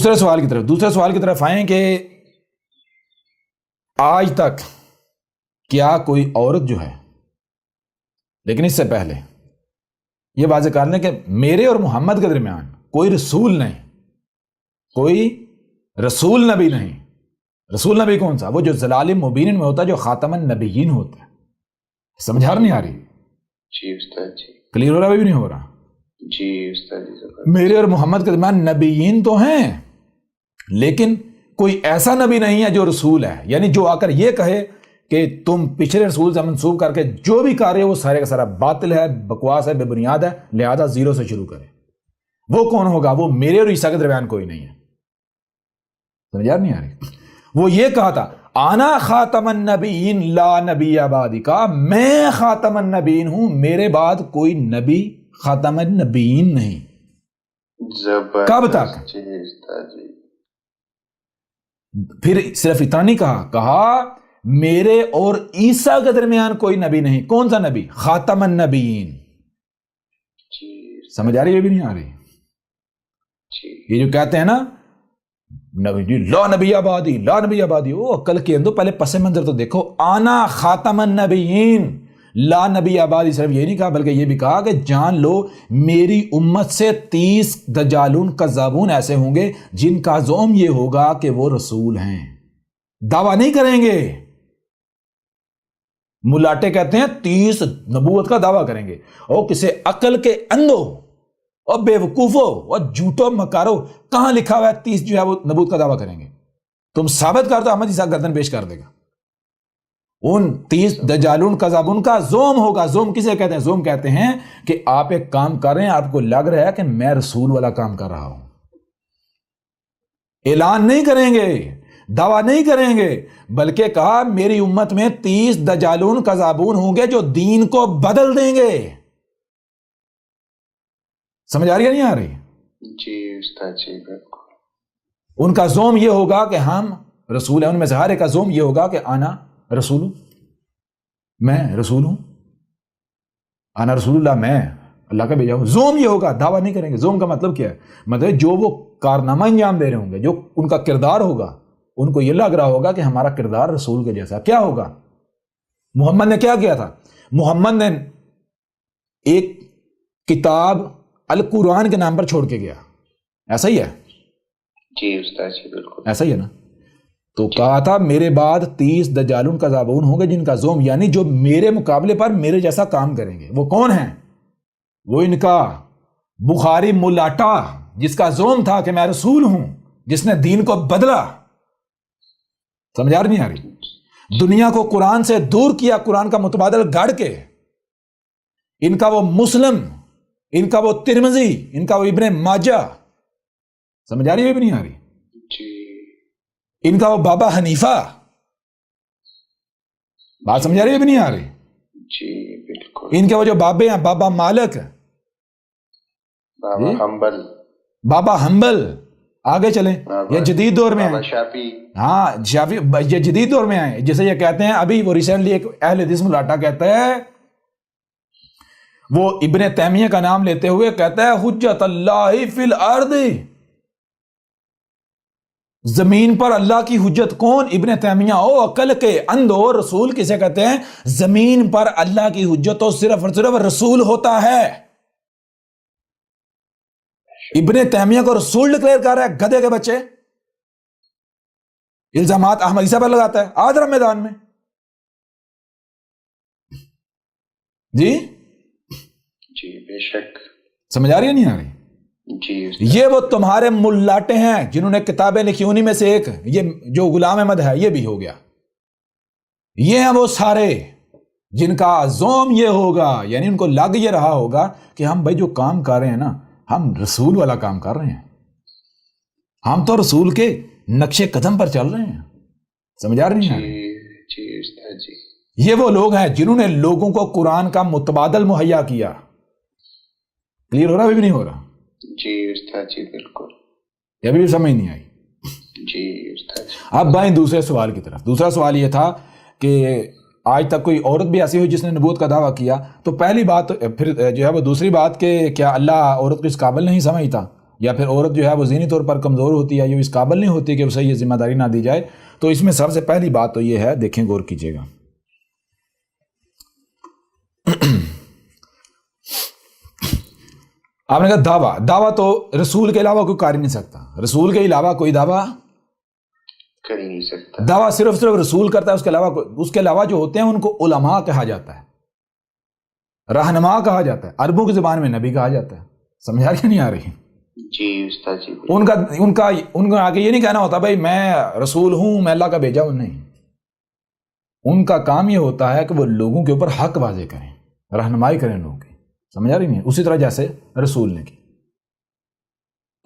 دوسرے سوال کی طرف آئیں کہ آج تک کیا کوئی عورت جو ہے، لیکن اس سے پہلے یہ واضح کر لیں کہ میرے اور محمد کے درمیان کوئی رسول نہیں، کوئی رسول نبی نہیں۔ رسول نبی کون سا؟ وہ جو ضلال مبین میں ہوتا ہے، جو خاتم النبیین ہوتا ہے۔ سمجھا نہیں آ رہی؟ جی استاد جی، کلیئر ہو رہا بھی نہیں ہو رہا؟ جی استاد جی، میرے اور محمد کے درمیان نبیین تو ہیں، لیکن کوئی ایسا نبی نہیں ہے جو رسول ہے، یعنی جو آ کر یہ کہے کہ تم پچھلے رسول سے منسوب کر کے جو بھی کر رہے ہو وہ سارے کا سارا باطل ہے، بکواس ہے، بے بنیاد ہے، لہذا زیرو سے شروع کرے۔ وہ کون ہوگا؟ وہ میرے اور عیسیٰ کے درمیان کوئی نہیں ہے۔ سمجھا نہیں آ رہی؟ وہ یہ کہا تھا آنا خاتم النبیین لا نبی بعدی، کا میں خاتم النبیین ہوں، میرے بعد کوئی نبی خاتم النبیین نہیں۔ کب تک؟ جی استاد جی، پھر صرف اتنا نہیں کہا میرے اور عیسیٰ کے درمیان کوئی نبی نہیں۔ کون سا نبی؟ خاتم النبیین۔ جی سمجھ آ رہی ہے بھی نہیں آ رہی؟ جی، یہ جو کہتے ہیں نا نبی لا نبی آبادی، لا نبی آبادی، وہ عقل کے اندر پہلے پس منظر تو دیکھو۔ آنا خاتم النبیین لا نبی آبادی، صرف یہ نہیں کہا بلکہ یہ بھی کہا کہ جان لو میری امت سے 30 دجالون کذابون ایسے ہوں گے جن کا زعم یہ ہوگا کہ وہ رسول ہیں۔ دعویٰ نہیں کریں گے، ملاٹے کہتے ہیں 30 نبوت کا دعویٰ کریں گے، اور کسی عقل کے اندھو اور بے وقوفو اور جھوٹو مکارو کہاں لکھا ہوا ہے 30 جو ہے وہ نبوت کا دعویٰ کریں گے؟ تم ثابت کر دو، احمد عیسیٰ گردن پیش کر دے گا۔ ان 30 دجالون کذابون کا زوم ہوگا۔ زوم کسے کہتے ہیں؟ زوم کہتے ہیں کہ آپ ایک کام کر رہے ہیں، آپ کو لگ رہا ہے کہ میں رسول والا کام کر رہا ہوں، اعلان نہیں کریں گے، دعویٰ نہیں کریں گے، بلکہ کہا میری امت میں 30 دجالون کذابون ہوں گے جو دین کو بدل دیں گے۔ سمجھ آ رہی ہے نہیں آ رہی؟ جی استاد جی، بالکل۔ ان کا زوم یہ ہوگا کہ ہم رسول ہیں، ان میں سے ہر ایک کا زوم یہ ہوگا کہ آنا رسول ہوں، میں رسول ہوں، آنا رسول اللہ، میں اللہ کا بھیجا ہوں۔ زوم یہ ہوگا، دعویٰ نہیں کریں گے۔ زوم کا مطلب کیا ہے؟ مطلب جو وہ کارنامہ انجام دے رہے ہوں گے، جو ان کا کردار ہوگا، ان کو یہ لگ رہا ہوگا کہ ہمارا کردار رسول کے جیسا۔ کیا ہوگا؟ محمد نے کیا کیا تھا؟ محمد نے ایک کتاب القرآن کے نام پر چھوڑ کے گیا، ایسا ہی ہے؟ جی استاد جی، بالکل ایسا ہی ہے نا؟ تو کہا تھا میرے بعد 30 دجالون کذابون ہوں گے جن کا زوم، یعنی جو میرے مقابلے پر میرے جیسا کام کریں گے۔ وہ کون ہیں؟ وہ ان کا بخاری ملاٹا جس کا زوم تھا کہ میں رسول ہوں، جس نے دین کو بدلا۔ سمجھ آ نہیں آ رہی؟ دنیا کو قرآن سے دور کیا، قرآن کا متبادل گڑ کے۔ ان کا وہ مسلم، ان کا وہ ترمذی، ان کا وہ ابن ماجہ۔ سمجھ آ رہی ہے بھی نہیں آ رہی؟ جی، ان کا وہ بابا حنیفہ۔ بات سمجھ آ رہی ہے بھی نہیں آ رہی؟ جی بالکل۔ ان کے وہ جو بابے ہیں، بابا مالک، بابا حنبل، بابا حنبل، آگے چلیں، یہ جدید دور میں بابا ہیں۔ شافعی، ہاں شافعی، یہ جدید دور میں آئے، جسے یہ کہتے ہیں ابھی وہ ریسنٹلی ایک اہل حدیث ملاٹا کہتا ہے، وہ ابن تیمیہ کا نام لیتے ہوئے کہتا ہے حجت اللہ فی الارض، زمین پر اللہ کی حجت کون؟ ابن تیمیہ۔ او عقل کے اندھو، رسول کسے کہتے ہیں؟ زمین پر اللہ کی حجت تو صرف اور صرف رسول ہوتا ہے۔ ابن تیمیہ کو رسول ڈکلیئر کر رہا ہے، گدھے کے بچے۔ الزامات احمد عیسیٰ پر لگاتا ہے، آ ذرا میدان میں۔ جی جی بے شک۔ سمجھ آ رہی ہے نہیں آ رہی؟ جی یہ وہ تمہارے ملاٹے ہیں جنہوں نے کتابیں لکھی، انہی میں سے ایک یہ جو غلام احمد ہے، یہ بھی ہو گیا۔ یہ ہیں وہ سارے جن کا زوم یہ ہوگا، یعنی ان کو لگ یہ رہا ہوگا کہ ہم بھائی جو کام کر رہے ہیں نا، ہم رسول والا کام کر رہے ہیں، ہم تو رسول کے نقش قدم پر چل رہے ہیں۔ سمجھ آ رہی ہیں؟ جی استاد جی، یہ وہ لوگ ہیں جنہوں نے لوگوں کو قرآن کا متبادل مہیا کیا۔ کلیئر ہو رہا بھی نہیں ہو رہا؟ جی استاد جی بالکل۔ یہ ابھی بھی سمجھ نہیں آئی؟ جی استاد جی۔ اب بائیں دوسرے سوال کی طرف۔ دوسرا سوال یہ تھا کہ آج تک کوئی عورت بھی ایسی ہوئی جس نے نبوت کا دعویٰ کیا؟ تو پہلی بات، پھر جو ہے وہ دوسری بات کہ کیا اللہ عورت کو اس قابل نہیں سمجھتا؟ یا پھر عورت جو ہے وہ ذہنی طور پر کمزور ہوتی ہے یا اس قابل نہیں ہوتی کہ اسے یہ ذمہ داری نہ دی جائے، تو اس میں سب سے پہلی بات تو یہ ہے، دیکھیں غور کیجیے گا، آپ نے کہا دعویٰ تو رسول کے علاوہ کوئی کر ہی نہیں سکتا، رسول کے علاوہ کوئی دعویٰ کر ہی نہیں سکتا، دعویٰ صرف رسول کرتا ہے، اس کے علاوہ جو ہوتے ہیں ان کو علماء کہا جاتا ہے، رہنما کہا جاتا ہے، عربوں کی زبان میں نبی کہا جاتا ہے، سمجھا رہی نہیں آ رہی؟ جی استاد جی، ان کا آگے یہ نہیں کہنا ہوتا بھائی میں رسول ہوں، میں اللہ کا بھیجا ہوں، نہیں، ان کا کام یہ ہوتا ہے کہ وہ لوگوں کے اوپر حق واضح کریں، رہنمائی کریں لوگوں کی، سمجھا رہی نہیں؟ اسی طرح جیسے رسول نے کی،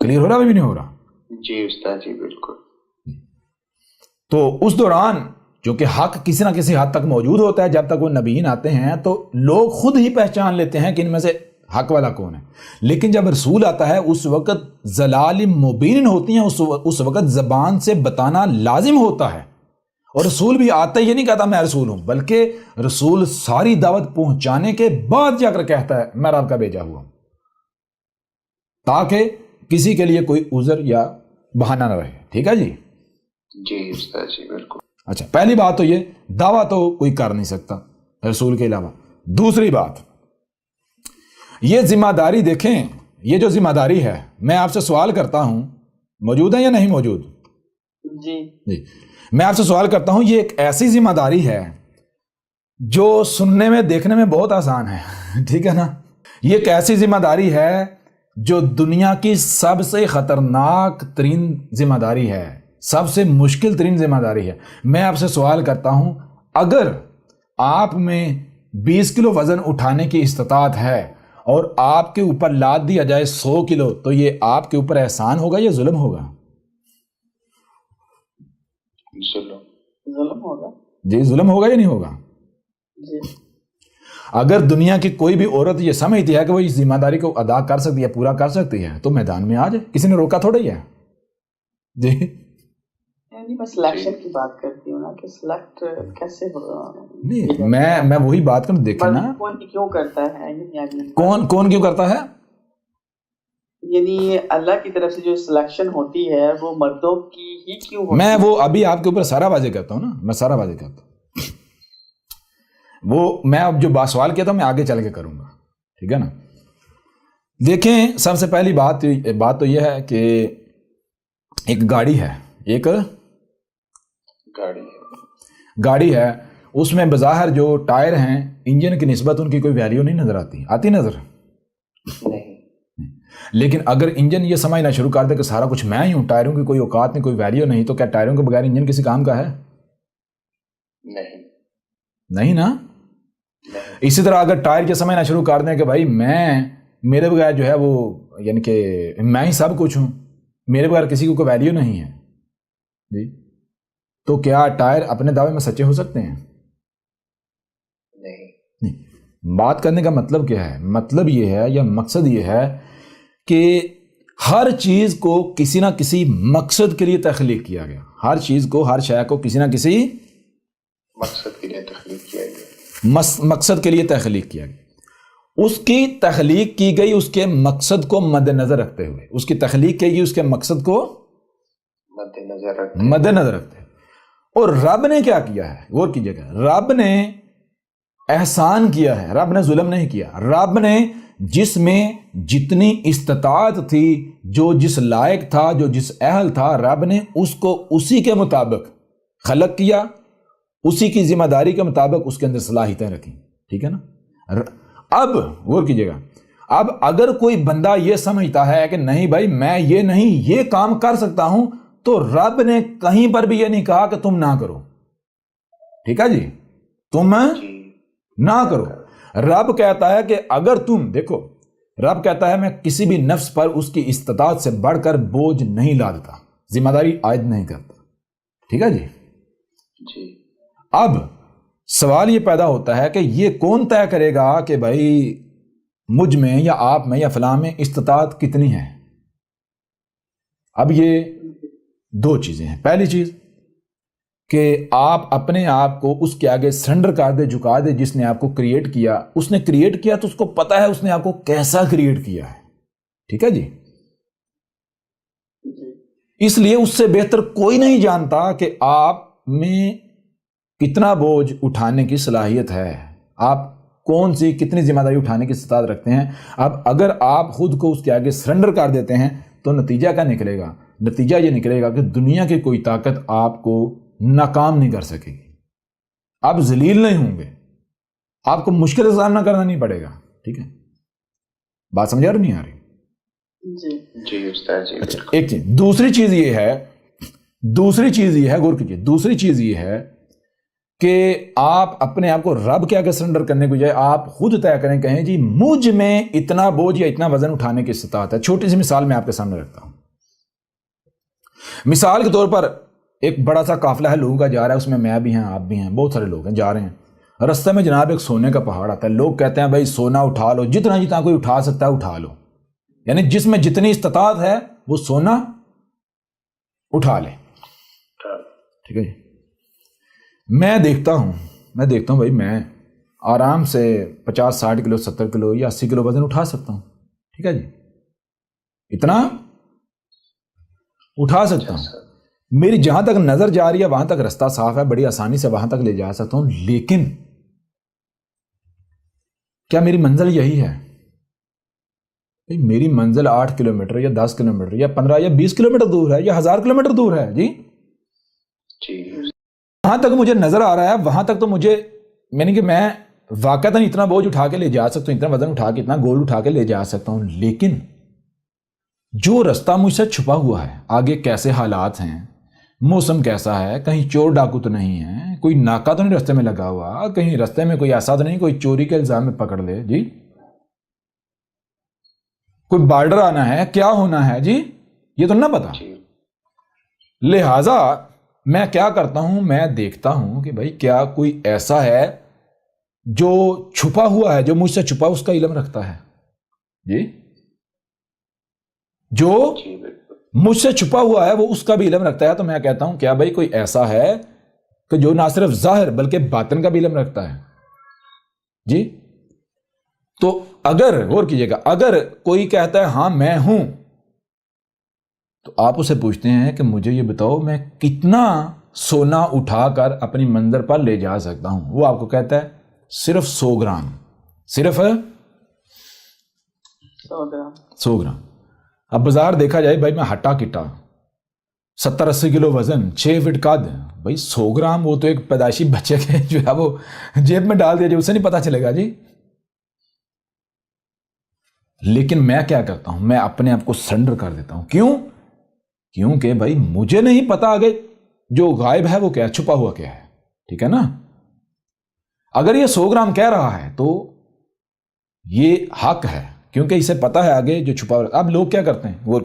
کلیئر ہو رہا بھی نہیں ہو رہا؟ جی استاد جی بالکل۔ تو اس دوران جو کہ حق کسی نہ کسی حد تک موجود ہوتا ہے، جب تک وہ نبیین آتے ہیں تو لوگ خود ہی پہچان لیتے ہیں کہ ان میں سے حق والا کون ہے، لیکن جب رسول آتا ہے اس وقت ضلال مبین ہوتی ہیں، اس وقت زبان سے بتانا لازم ہوتا ہے، اور رسول بھی آتا یہ نہیں کہتا میں رسول ہوں، بلکہ رسول ساری دعوت پہنچانے کے بعد جا کر کہتا ہے میں رب کا بھیجا ہوا ہوں، تاکہ کسی کے لیے کوئی عذر یا بہانہ نہ رہے، ٹھیک ہے جی؟ جی استاد جی بالکل۔ اچھا، پہلی بات تو یہ دعویٰ تو کوئی کر نہیں سکتا رسول کے علاوہ۔ دوسری بات، یہ ذمہ داری دیکھیں، یہ جو ذمہ داری ہے، میں آپ سے سوال کرتا ہوں، موجود ہے یا نہیں موجود؟ جی، میں آپ سے سوال کرتا ہوں، یہ ایک ایسی ذمہ داری ہے جو سننے میں دیکھنے میں بہت آسان ہے، ٹھیک ہے نا؟ یہ ایک ایسی ذمہ داری ہے جو دنیا کی سب سے خطرناک ترین ذمہ داری ہے، سب سے مشکل ترین ذمہ داری ہے۔ میں آپ سے سوال کرتا ہوں، اگر آپ میں 20 کلو وزن اٹھانے کی استطاعت ہے اور آپ کے اوپر لاد دیا جائے 100 کلو، تو یہ آپ کے اوپر احسان ہوگا یا ظلم ہوگا؟ ظلم ہوگا۔ جی، ظلم ہوگا یا نہیں ہوگا؟ جی۔ اگر دنیا کی کوئی بھی عورت یہ سمجھتی ہے کہ وہ اس ذمہ داری کو ادا کر سکتی ہے، پورا کر سکتی ہے، تو میدان میں آ جائے، کسی نے روکا تھوڑا ہی ہے۔ جی، یعنی میں سلیکشن کی بات کرتی ہوں نا کہ سلیکٹ کیسے ہوگا؟ نہیں، میں وہی بات کروں، دیکھیں نا کون کیوں کرتا ہے، کون کیوں کرتا ہے؟ یعنی اللہ کی طرف سے جو سلیکشن ہوتی ہے وہ مردوں کی ہی کیوں ہوتی ہے؟ میں وہ ابھی آپ کے اوپر سارا واضح کرتا ہوں نا، میں سارا واضح کرتا ہوں، وہ میں اب جو سوال کیا تھا میں آگے چل کے کروں گا، ٹھیک ہے نا؟ دیکھیں، سب سے پہلی بات تو یہ ہے کہ ایک گاڑی ہے، ایک گاڑی ہے، اس میں بظاہر جو ٹائر ہیں انجن کی نسبت ان کی کوئی ویلیو نہیں نظر آتی نظر؟ نہیں۔ لیکن اگر انجن یہ سمجھنا شروع کر دے کہ سارا کچھ میں ہی ہوں، ٹائروں کی کوئی اوقات نہیں، کوئی ویلیو نہیں، تو کیا ٹائروں کے بغیر انجن کسی کام کا ہے؟ نہیں نا؟ اسی طرح اگر ٹائر یہ سمجھنا شروع کر دیں کہ بھائی میرے بغیر جو ہے وہ، یعنی کہ میں ہی سب کچھ ہوں، میرے بغیر کسی کو کوئی ویلیو نہیں ہے، جی، تو کیا ٹائر اپنے دعوے میں سچے ہو سکتے ہیں؟ نہیں۔ بات کرنے کا مطلب کیا ہے؟ مطلب یہ ہے یا مقصد یہ ہے کہ ہر چیز کو کسی نہ کسی مقصد کے لیے تخلیق کیا گیا، ہر چیز کو، ہر شے کو کسی نہ کسی مقصد کے لیے تخلیق کیا گیا، مقصد کے لیے تخلیق کیا گیا، اس کی تخلیق کی گئی اس کے مقصد کو مد نظر رکھتے ہوئے، اس کی تخلیق کی گئی اس کے مقصد کو مد نظر رکھتے ہوئے۔ اور رب نے کیا کیا ہے؟ غور کیجیے گا، رب نے احسان کیا ہے، رب نے ظلم نہیں کیا، رب نے جس میں جتنی استطاعت تھی، جو جس لائق تھا، جو جس اہل تھا، رب نے اس کو اسی کے مطابق خلق کیا، اسی کی ذمہ داری کے مطابق اس کے اندر صلاحیتیں رکھیں، ٹھیک ہے نا؟ اب غور کیجیے گا، اب اگر کوئی بندہ یہ سمجھتا ہے کہ نہیں بھائی میں یہ نہیں یہ کام کر سکتا ہوں، تو رب نے کہیں پر بھی یہ نہیں کہا کہ تم نہ کرو، ٹھیک ہے جی، تم نہ کرو۔ رب کہتا ہے کہ اگر تم دیکھو، رب کہتا ہے میں کسی بھی نفس پر اس کی استطاعت سے بڑھ کر بوجھ نہیں لادتا، ذمہ داری عائد نہیں کرتا، ٹھیک ہے جی۔ اب سوال یہ پیدا ہوتا ہے کہ یہ کون طے کرے گا کہ بھائی مجھ میں یا آپ میں یا فلاں میں استطاعت کتنی ہے؟ اب یہ دو چیزیں ہیں، پہلی چیز کہ آپ اپنے آپ کو اس کے آگے سرنڈر کر دے، جھکا دے، جس نے آپ کو کریٹ کیا، اس نے کریٹ کیا تو اس کو پتا ہے اس نے آپ کو کیسا کریٹ کیا ہے، ٹھیک ہے جی۔ اس لیے اس سے بہتر کوئی نہیں جانتا کہ آپ میں کتنا بوجھ اٹھانے کی صلاحیت ہے، آپ کون سی کتنی ذمہ داری اٹھانے کی استطاعت رکھتے ہیں۔ اب اگر آپ خود کو اس کے آگے سرنڈر کر دیتے ہیں تو نتیجہ کیا نکلے گا؟ نتیجہ یہ نکلے گا کہ دنیا کی کوئی طاقت آپ کو ناکام نہیں کر سکے گی، آپ ذلیل نہیں ہوں گے، آپ کو مشکل کا سامنا کرنا نہیں پڑے گا۔ ٹھیک ہے، بات سمجھ آ رہی نہیں آ رہی؟ جی استاد جی۔ اچھا، ایک چیز دوسری چیز یہ ہے غور کیجیے، دوسری چیز یہ ہے کہ آپ اپنے آپ کو رب کے آگے سرنڈر کرنے کو جائے آپ خود طے کریں، کہیں جی مجھ میں اتنا بوجھ یا اتنا وزن اٹھانے کی استطاعت ہے۔ چھوٹی سی مثال میں آپ کے سامنے رکھتا ہوں۔ مثال کے طور پر ایک بڑا سا قافلہ ہے لوگوں کا جا رہا ہے، اس میں بھی ہیں، آپ بھی ہیں، بہت سارے لوگ ہیں، جا رہے ہیں۔ رستے میں جناب ایک سونے کا پہاڑ آتا ہے، لوگ کہتے ہیں بھائی سونا اٹھا لو، جتنا جتنا کوئی اٹھا سکتا ہے اٹھا لو، یعنی جس میں جتنی استطاعت ہے وہ سونا اٹھا لے۔ ٹھیک ہے جی، میں دیکھتا ہوں بھائی میں آرام سے 50-60 کلو 70 کلو یا 80 کلو وزن اٹھا سکتا ہوں۔ ٹھیک ہے جی، اتنا اٹھا سکتا ہوں، میری جہاں تک نظر جا رہی ہے وہاں تک رستہ صاف ہے، بڑی آسانی سے وہاں تک لے جا سکتا ہوں۔ لیکن کیا میری منزل یہی ہے؟ میری منزل 8 کلومیٹر یا 10 کلومیٹر یا 15 یا 20 کلومیٹر دور ہے یا 1000 کلومیٹر دور ہے جی، وہاں تک مجھے نظر آ رہا ہے، وہاں تک تو مجھے یعنی کہ میں واقعتاً اتنا بوجھ اٹھا کے لے جا سکتا ہوں، اتنا وزن اٹھا کے اتنا گول اٹھا کے لے جا سکتا ہوں۔ لیکن جو رستہ مجھ سے چھپا ہوا ہے، آگے کیسے حالات ہیں، موسم کیسا ہے، کہیں چور ڈاکو تو نہیں ہے، کوئی ناکہ تو نہیں رستے میں لگا ہوا، کہیں رستے میں کوئی ایسا تو نہیں کوئی چوری کے الزام میں پکڑ لے جی، کوئی بارڈر آنا ہے، کیا ہونا ہے جی، یہ تو نہ پتا۔ لہذا میں کیا کرتا ہوں، میں دیکھتا ہوں کہ بھائی کیا کوئی ایسا ہے جو چھپا ہوا ہے، جو مجھ سے چھپا اس کا علم رکھتا ہے جی، جو مجھ سے چھپا ہوا ہے وہ اس کا بھی علم رکھتا ہے۔ تو میں کہتا ہوں کیا بھائی کوئی ایسا ہے کہ جو نہ صرف ظاہر بلکہ باطن کا بھی علم رکھتا ہے جی؟ تو اگر غور کیجئے گا، اگر کوئی کہتا ہے ہاں میں ہوں، تو آپ اسے پوچھتے ہیں کہ مجھے یہ بتاؤ میں کتنا سونا اٹھا کر اپنی منزل پر لے جا سکتا ہوں؟ وہ آپ کو کہتا ہے صرف 100 گرام، صرف 100 گرام۔ اب بازار دیکھا جائے بھائی میں ہٹا کٹا 70-80 کلو وزن 6 فٹ قد، بھائی 100 گرام وہ تو ایک پیدائشی بچے کے جو ہے وہ جیب میں ڈال دیا جو اسے نہیں پتا چلے گا جی۔ لیکن میں کیا کرتا ہوں، میں اپنے آپ کو سرنڈر کر دیتا ہوں۔ کیونکہ بھائی مجھے نہیں پتا آگے جو غائب ہے وہ کیا ہے، چھپا ہوا کیا ہے۔ ٹھیک ہے نا؟ اگر یہ 100 گرام کہہ رہا ہے تو یہ حق ہے، کیونکہ اسے پتا ہے آگے جو چھپا ہوا۔ اب لوگ کیا کرتے ہیں، وہ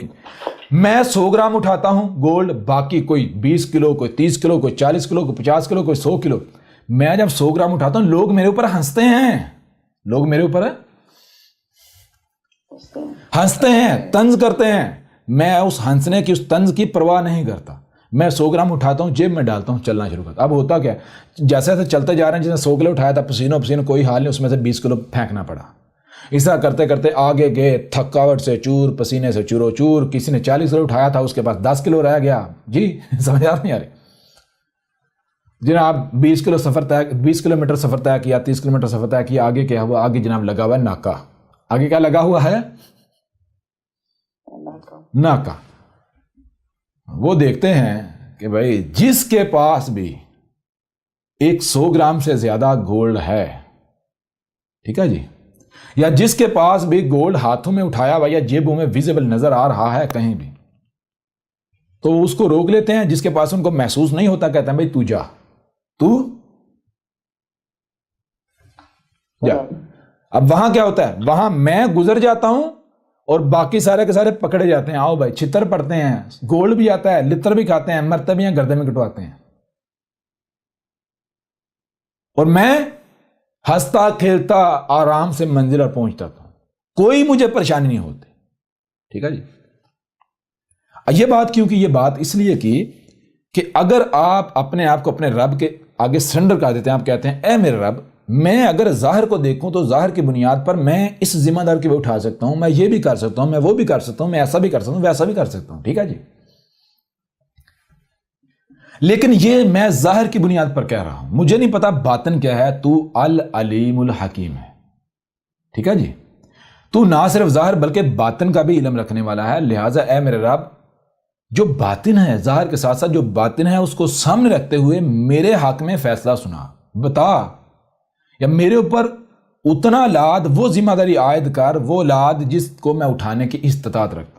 میں 100 گرام اٹھاتا ہوں گولڈ، باقی کوئی 20 کلو، کوئی 30 کلو، کوئی 40 کلو، کوئی 50 کلو، کوئی 100 کلو۔ میں جب 100 گرام اٹھاتا ہوں لوگ میرے اوپر ہنستے ہیں، لوگ میرے اوپر ہنستے ہیں، طنز کرتے ہیں۔ میں اس ہنسنے کی، اس طنز کی پرواہ نہیں کرتا۔ میں 100 گرام اٹھاتا ہوں، جیب میں ڈالتا ہوں، چلنا شروع کرتا۔ اب ہوتا کیا، جیسے ایسے چلتے جا رہے ہیں، جس نے 100 کلو اٹھایا تھا پسینوں کوئی حال نہیں، اس میں سے 20 کلو پھینکنا پڑا۔ اس طرح کرتے کرتے آگے گئے، تھکاوٹ سے چور، پسینے سے چورو چور۔ کسی نے 40 کلو اٹھایا تھا، اس کے پاس 10 کلو رہ گیا جی، سمجھ آ نہیں آ رہی؟ جناب 20 کلومیٹر سفر طے کیا، 30 کلومیٹر سفر طے کیا، آگے کیا ہوا، آگے جناب لگا ہوا ہے ناکا۔ آگے کیا لگا ہوا ہے؟ ناکا۔ وہ دیکھتے ہیں کہ بھائی جس کے پاس بھی 100 گرام سے زیادہ گولڈ ہے، ٹھیک ہے جی، یا جس کے پاس بھی گولڈ ہاتھوں میں اٹھایا ہوا یا جیبوں میں ویزیبل نظر آ رہا ہے کہیں بھی، تو اس کو روک لیتے ہیں۔ جس کے پاس ان کو محسوس نہیں ہوتا کہتے ہیں بھائی تو جا، تو جا۔ اب وہاں کیا ہوتا ہے، وہاں میں گزر جاتا ہوں اور باقی سارے کے سارے پکڑے جاتے ہیں۔ آؤ بھائی، چھتر پڑتے ہیں، گولڈ بھی آتا ہے، لتر بھی کھاتے ہیں، مرتے بھی ہیں، گردے میں کٹواتے ہیں، اور میں ہنستا کھیلتا آرام سے منزل پر پہنچتا تھا، کوئی مجھے پریشانی نہیں ہوتی۔ ٹھیک ہے جی؟ یہ بات کیوں کی؟ یہ بات اس لیے کی کہ اگر آپ اپنے آپ کو اپنے رب کے آگے سرنڈر کر دیتے ہیں، آپ کہتے ہیں اے میرے رب، میں اگر ظاہر کو دیکھوں تو ظاہر کی بنیاد پر میں اس ذمہ دار کی بھی اٹھا سکتا ہوں، میں یہ بھی کر سکتا ہوں، میں وہ بھی کر سکتا ہوں، میں ایسا بھی کر سکتا ہوں، ویسا بھی کر سکتا ہوں۔ ٹھیک ہے جی؟ لیکن یہ میں ظاہر کی بنیاد پر کہہ رہا ہوں، مجھے نہیں پتا باطن کیا ہے. تو العلیم الحکیم ہے. ٹھیک ہے جی، تو نہ صرف ظاہر بلکہ باطن کا بھی علم رکھنے والا ہے. لہٰذا اے میرے رب، جو باطن ہے، ظاہر کے ساتھ ساتھ جو باطن ہے اس کو سامنے رکھتے ہوئے میرے حق میں فیصلہ سنا، بتا، یا میرے اوپر اتنا لاد، وہ ذمہ داری عائد کر، وہ لاد جس کو میں اٹھانے کی استطاعت رکھتا ہوں.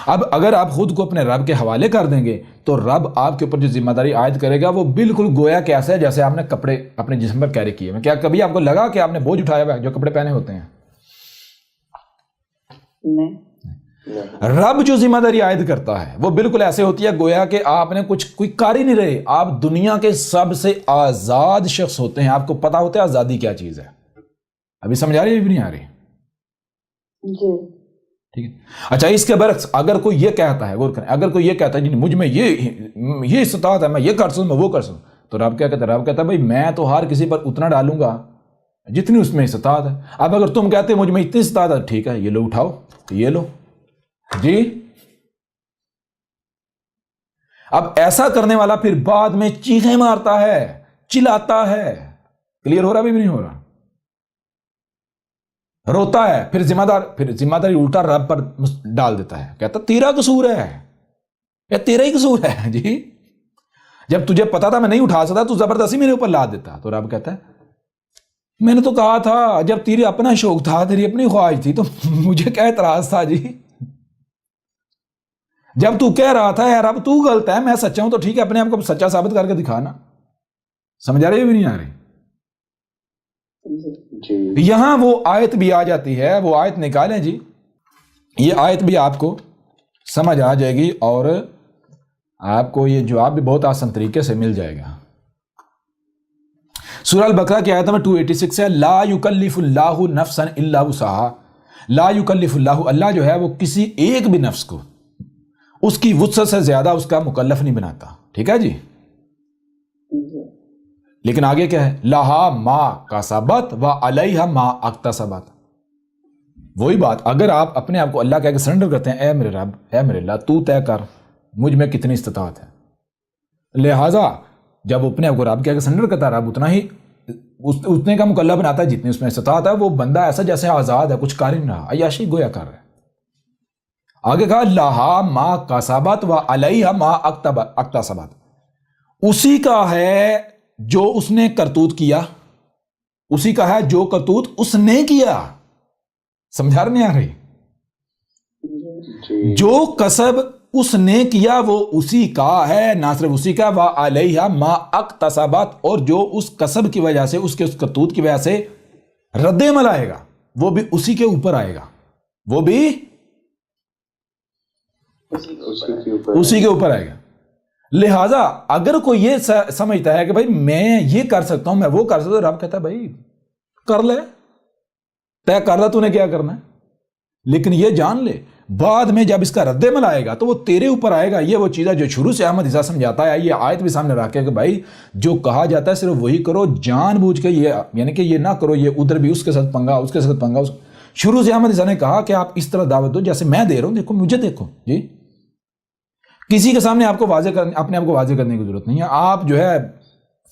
اب اگر آپ خود کو اپنے رب کے حوالے کر دیں گے تو رب آپ کے اوپر جو ذمہ داری عائد کرے گا وہ بالکل گویا کہ ایسا ہے جیسے آپ نے کپڑے اپنے جسم پر کیری کیے ہیں. کیا کبھی آپ کو لگا کہ آپ نے بوجھ اٹھایا ہوا ہے جو کپڑے پہنے ہوتے ہیں؟ نہیں. رب جو ذمہ داری عائد کرتا ہے وہ بالکل ایسے ہوتی ہے گویا کہ آپ نے کوئی کار ہی نہیں رہے، آپ دنیا کے سب سے آزاد شخص ہوتے ہیں. آپ کو پتا ہوتا ہے آزادی کیا چیز ہے. ابھی سمجھا رہی ہے بھی نہیں آ رہی؟ جی. ٹھیک ہے. اچھا، اس کے برعکس اگر کوئی یہ کہتا ہے، غور کریں، اگر کوئی یہ کہتا ہے جی مجھ میں یہ استطاعت ہے، میں یہ کر سکوں، میں وہ کر سکوں، تو رب کیا کہتا ہے؟ رب کہتا ہے بھائی میں تو ہر کسی پر اتنا ڈالوں گا جتنی اس میں استطاعت ہے. اب اگر تم کہتے مجھ میں اتنی استطاعت ہے، ٹھیک ہے، یہ لو اٹھاؤ، یہ لو جی. اب ایسا کرنے والا پھر بعد میں چیخیں مارتا ہے، چلاتا ہے. کلیئر ہو رہا بھی نہیں ہو رہا؟ روتا ہے، پھر ذمہ داری الٹا رب پر ڈال دیتا ہے، کہتا تیرا قصور ہے، یا تیرا ہی قصور ہے جی. جب تجھے پتا تھا میں نہیں اٹھا سکتا تو زبردستی میرے اوپر لاد دیتا. تو رب کہتا ہے میں نے تو کہا تھا، جب تیری اپنا شوق تھا، تیری اپنی خواہش تھی، تو مجھے کیا اعتراض تھا جی؟ جب تو کہہ رہا تھا یار اب تو غلط ہے، میں سچا ہوں، تو ٹھیک ہے، اپنے آپ کو سچا ثابت کر کے دکھانا. سمجھا رہے بھی نہیں آ رہی؟ یہاں وہ آیت بھی آ جاتی ہے، وہ آیت نکالیں جی. یہ آیت بھی آپ کو سمجھ آ جائے گی اور آپ کو یہ جواب بھی بہت آسان طریقے سے مل جائے گا. سورہ البقرہ کی آیت نمبر 286 ہے، لا یکلف اللہ نفسا الا وسعہا. لا یکلف اللہ، اللہ جو ہے وہ کسی ایک بھی نفس کو اس کی وسعت سے زیادہ اس کا مکلف نہیں بناتا. ٹھیک ہے جی. لیکن آگے کیا ہے؟ لہا ما کسبت و علیہا ما اکتسبت. وہی بات، اگر آپ اپنے آپ کو اللہ کہہ کے سرنڈر کرتے ہیں، اے میرے رب، اے میرے اللہ، تو طے کر مجھ میں کتنی استطاعت ہے. لہذا جب اپنے آپ کو رب کہہ کے سرنڈر کرتا ہے، رب اتنے کا مکلف بناتا ہے جتنی اس میں استطاعت ہے. وہ بندہ ایسا جیسے آزاد ہے، کچھ کر ہی نہیں رہا، عیاشی گویا کر رہا ہے. آگے کہا لہا ما کسبت و علیہا ما اکتسبت. اسی کا ہے جو اس نے کرتوت کیا، اسی کا ہے جو کرتوت اس نے کیا. سمجھا نہیں آ رہی؟ جو کسب اس نے کیا وہ اسی کا ہے، نہ صرف اسی کا، وَعَلَيْهَا مَا اکتسبت، اور جو اس کسب کی وجہ سے، اس کے اس کرتوت کی وجہ سے رد عمل آئے گا وہ بھی اسی کے اوپر آئے گا، وہ بھی اسی کے اوپر آئے گا. لہذا اگر کوئی یہ سمجھتا ہے کہ بھائی میں یہ کر سکتا ہوں، میں وہ کر سکتا ہوں، رب کہتا ہے بھائی کر لے، طے کر لے تو نے کیا کرنا ہے. لیکن یہ جان لے بعد میں جب اس کا رد عمل آئے گا تو وہ تیرے اوپر آئے گا. یہ وہ چیز ہے جو شروع سے احمد عیسیٰ سمجھاتا ہے. یہ آیت بھی سامنے رکھ کے کہ بھائی جو کہا جاتا ہے صرف وہی کرو، جان بوجھ کے یہ یعنی کہ یہ نہ کرو یہ ادھر بھی اس کے ساتھ پنگا، اس کے ساتھ پنگا. شروع سے احمد عیسیٰ نے کہا کہ آپ اس طرح دعوت دو جیسے میں دے رہا ہوں، دیکھو مجھے دیکھو جی. کسی کے سامنے آپ کو اپنے آپ کو واضح کرنے کی ضرورت نہیں ہے. آپ جو ہے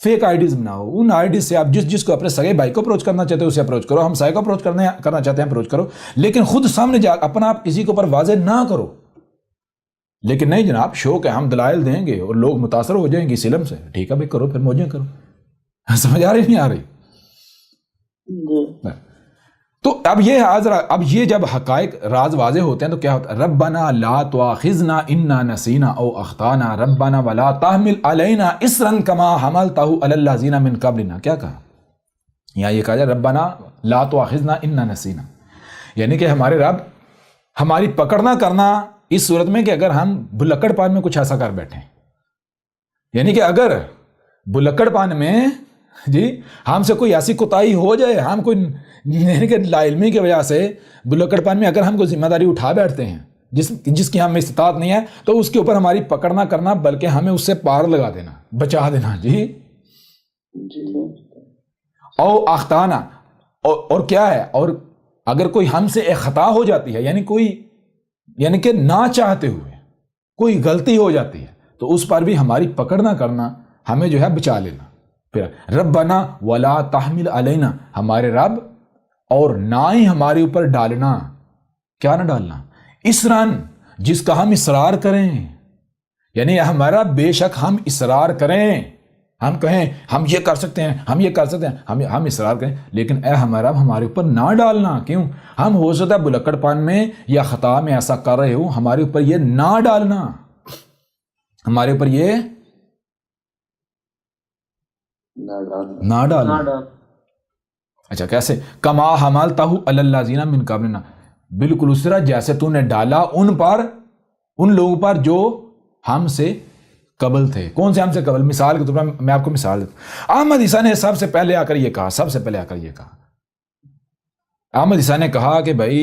فیک آئیڈیز بناؤ، ان آئیڈیز سے آپ جس کو اپنے سگے بھائی کو اپروچ کرنا چاہتے ہو اسے اپروچ کرو، ہم سائے کو اپروچ کرنا چاہتے ہیں اپروچ کرو، لیکن خود سامنے جا اپنا آپ کسی کے اوپر واضح نہ کرو. لیکن نہیں جناب، شوق ہے ہم دلائل دیں گے اور لوگ متاثر ہو جائیں گے اس علم سے. ٹھیک ہے بھائی کرو، پھر موجیں کرو. سمجھ آ رہی نہیں آ رہی؟ تو اب یہ جب حقائق راز واضح ہوتے ہیں تو کیا ہوتا ہے؟ ربنا لا تؤاخذنا ان نسینا او اخطانا ربنا ولا تحمل علینا اصرا کما حملتہ علی الذین من قبلنا. کیا کہا یہاں؟ یہ کہا جائے ربنا لا تؤاخذنا ان نسینا، یعنی کہ ہمارے رب ہماری پکڑ نہ کرنا اس صورت میں کہ اگر ہم بلکڑ پان میں کچھ ایسا کر بیٹھیں. یعنی کہ اگر بلکڑ پان میں جی ہم سے کوئی ایسی کوتاہی ہو جائے، ہم کوئی یعنی کہ لا علمی کی وجہ سے بلکڑ پان میں اگر ہم کوئی ذمہ داری اٹھا بیٹھتے ہیں جس کی ہمیں استطاعت نہیں ہے، تو اس کے اوپر ہماری پکڑ نہ کرنا بلکہ ہمیں اس سے پار لگا دینا، بچا دینا جی. او اخطانا، اور کیا ہے، اور اگر کوئی ہم سے ایک خطا ہو جاتی ہے، یعنی کہ نہ چاہتے ہوئے کوئی غلطی ہو جاتی ہے، تو اس پر بھی ہماری پکڑ نہ کرنا، ہمیں جو ہے بچا لینا. پھر ربنا ولا تحمل علینا، ہمارے رب اور نہ ہی ہمارے اوپر ڈالنا، کیا نہ ڈالنا، اسرن، جس کا ہم اصرار کریں. یعنی ہمارا بے شک ہم اصرار کریں، ہم کہیں ہم یہ کر سکتے ہیں، ہم یہ کر سکتے ہیں، ہم اصرار کریں، لیکن اے ہمارا ہمارے اوپر نہ ڈالنا. کیوں؟ ہم ہو سکتا ہے بلکڑ پان میں یا خطا میں ایسا کر رہے ہو، ہمارے اوپر یہ نہ ڈالنا، ہمارے اوپر یہ نہ ڈالنا. اچھا کیسے؟ کما حملتہ علی الذین من قبلنا، بالکل اس طرح جیسے تو نے ڈالا ان پر، ان لوگوں پر جو ہم سے قبل تھے. کون سے ہم سے قبل؟ مثال کے طور پر میں آپ کو مثال دیتا ہوں. احمد عیسیٰ نے سب سے پہلے آ کر یہ کہا، احمد عیسیٰ نے کہا کہ بھائی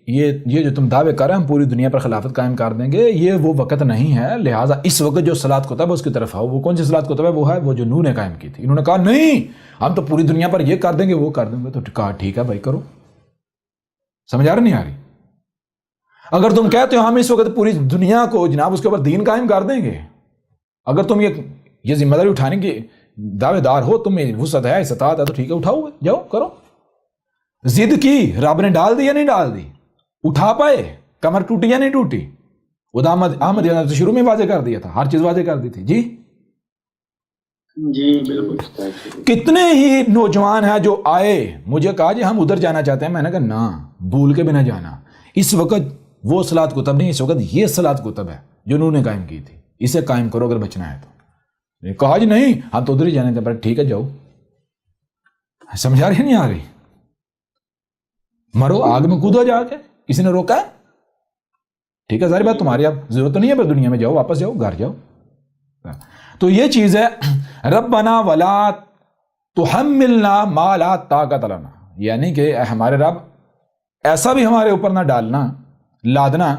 یہ جو تم دعوے کر رہے ہیں ہم پوری دنیا پر خلافت قائم کر دیں گے، یہ وہ وقت نہیں ہے، لہٰذا اس وقت جو صلاۃ کتب ہے اس کی طرف آؤ. وہ کون سی صلاۃ کتب ہے؟ وہ ہے وہ جو نوح نے قائم کی تھی. انہوں نے کہا نہیں، ہم تو پوری دنیا پر یہ کر دیں گے وہ کر دیں گے. تو کہا ٹھیک ہے بھائی کرو. سمجھ آ رہی نہیں آ رہی؟ اگر تم کہتے ہو ہم اس وقت پوری دنیا کو جناب اس کے اوپر دین قائم کر دیں گے، اگر تم یہ ذمہ داری اٹھانے کی دعوے دار ہو، تمہیں وسعت ہے، استطاعت ہے، تو ٹھیک ہے اٹھاؤ، جاؤ کرو. ضد کی، رب نے ڈال دی یا نہیں ڈال دی؟ اٹھا پائے؟ کمر ٹوٹی یا نہیں ٹوٹی؟ وہ احمد نے شروع میں واضح کر دیا تھا، ہر چیز واضح کر دی تھی. جی بالکل. کتنے ہی نوجوان ہیں جو آئے، مجھے کہا جی ہم ادھر جانا چاہتے ہیں، میں نے کہا نہ، بھول کے بھی نہ جانا. اس وقت وہ صلاۃ کتب نہیں، اس وقت یہ صلاۃ کتب ہے جو انہوں نے قائم کی تھی، اسے قائم کرو اگر بچنا ہے تو. کہا جی نہیں ہم تو ادھر ہی جانے تھے. پر ٹھیک ہے جاؤ. سمجھ آ رہی نہیں آ رہی؟ مرو آگ میں کودو جا کے، کسی نے روکا ہے؟ ٹھیک ہے ظاہر بات تمہاری اب ضرورت تو نہیں ہے، پر دنیا میں جاؤ، واپس جاؤ، گھر جاؤ. تو یہ چیز ہے ربنا ولا تحملنا ما لا طاقت لنا، یعنی کہ ہمارے رب ایسا بھی ہمارے اوپر نہ ڈالنا، لادنا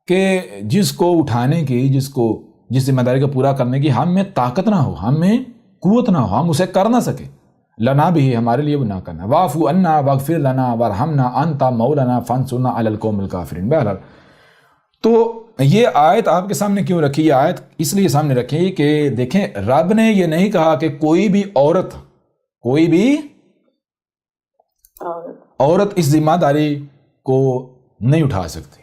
کہ جس کو اٹھانے کی، جس ذمہ داری کو پورا کرنے کی ہم میں طاقت نہ ہو، ہم میں قوت نہ ہو، ہم اسے کر نہ سکے. لنا بھی ہمارے لیے وہ نہ کرنا. واعف عنا واغفر لنا وارحمنا انت مولانا فانصرنا علی القوم الکافرین. بہرحال تو یہ آیت آپ کے سامنے کیوں رکھی؟ یہ آیت اس لیے سامنے رکھی کہ دیکھیں رب نے یہ نہیں کہا کہ کوئی بھی عورت اس ذمہ داری کو نہیں اٹھا سکتی.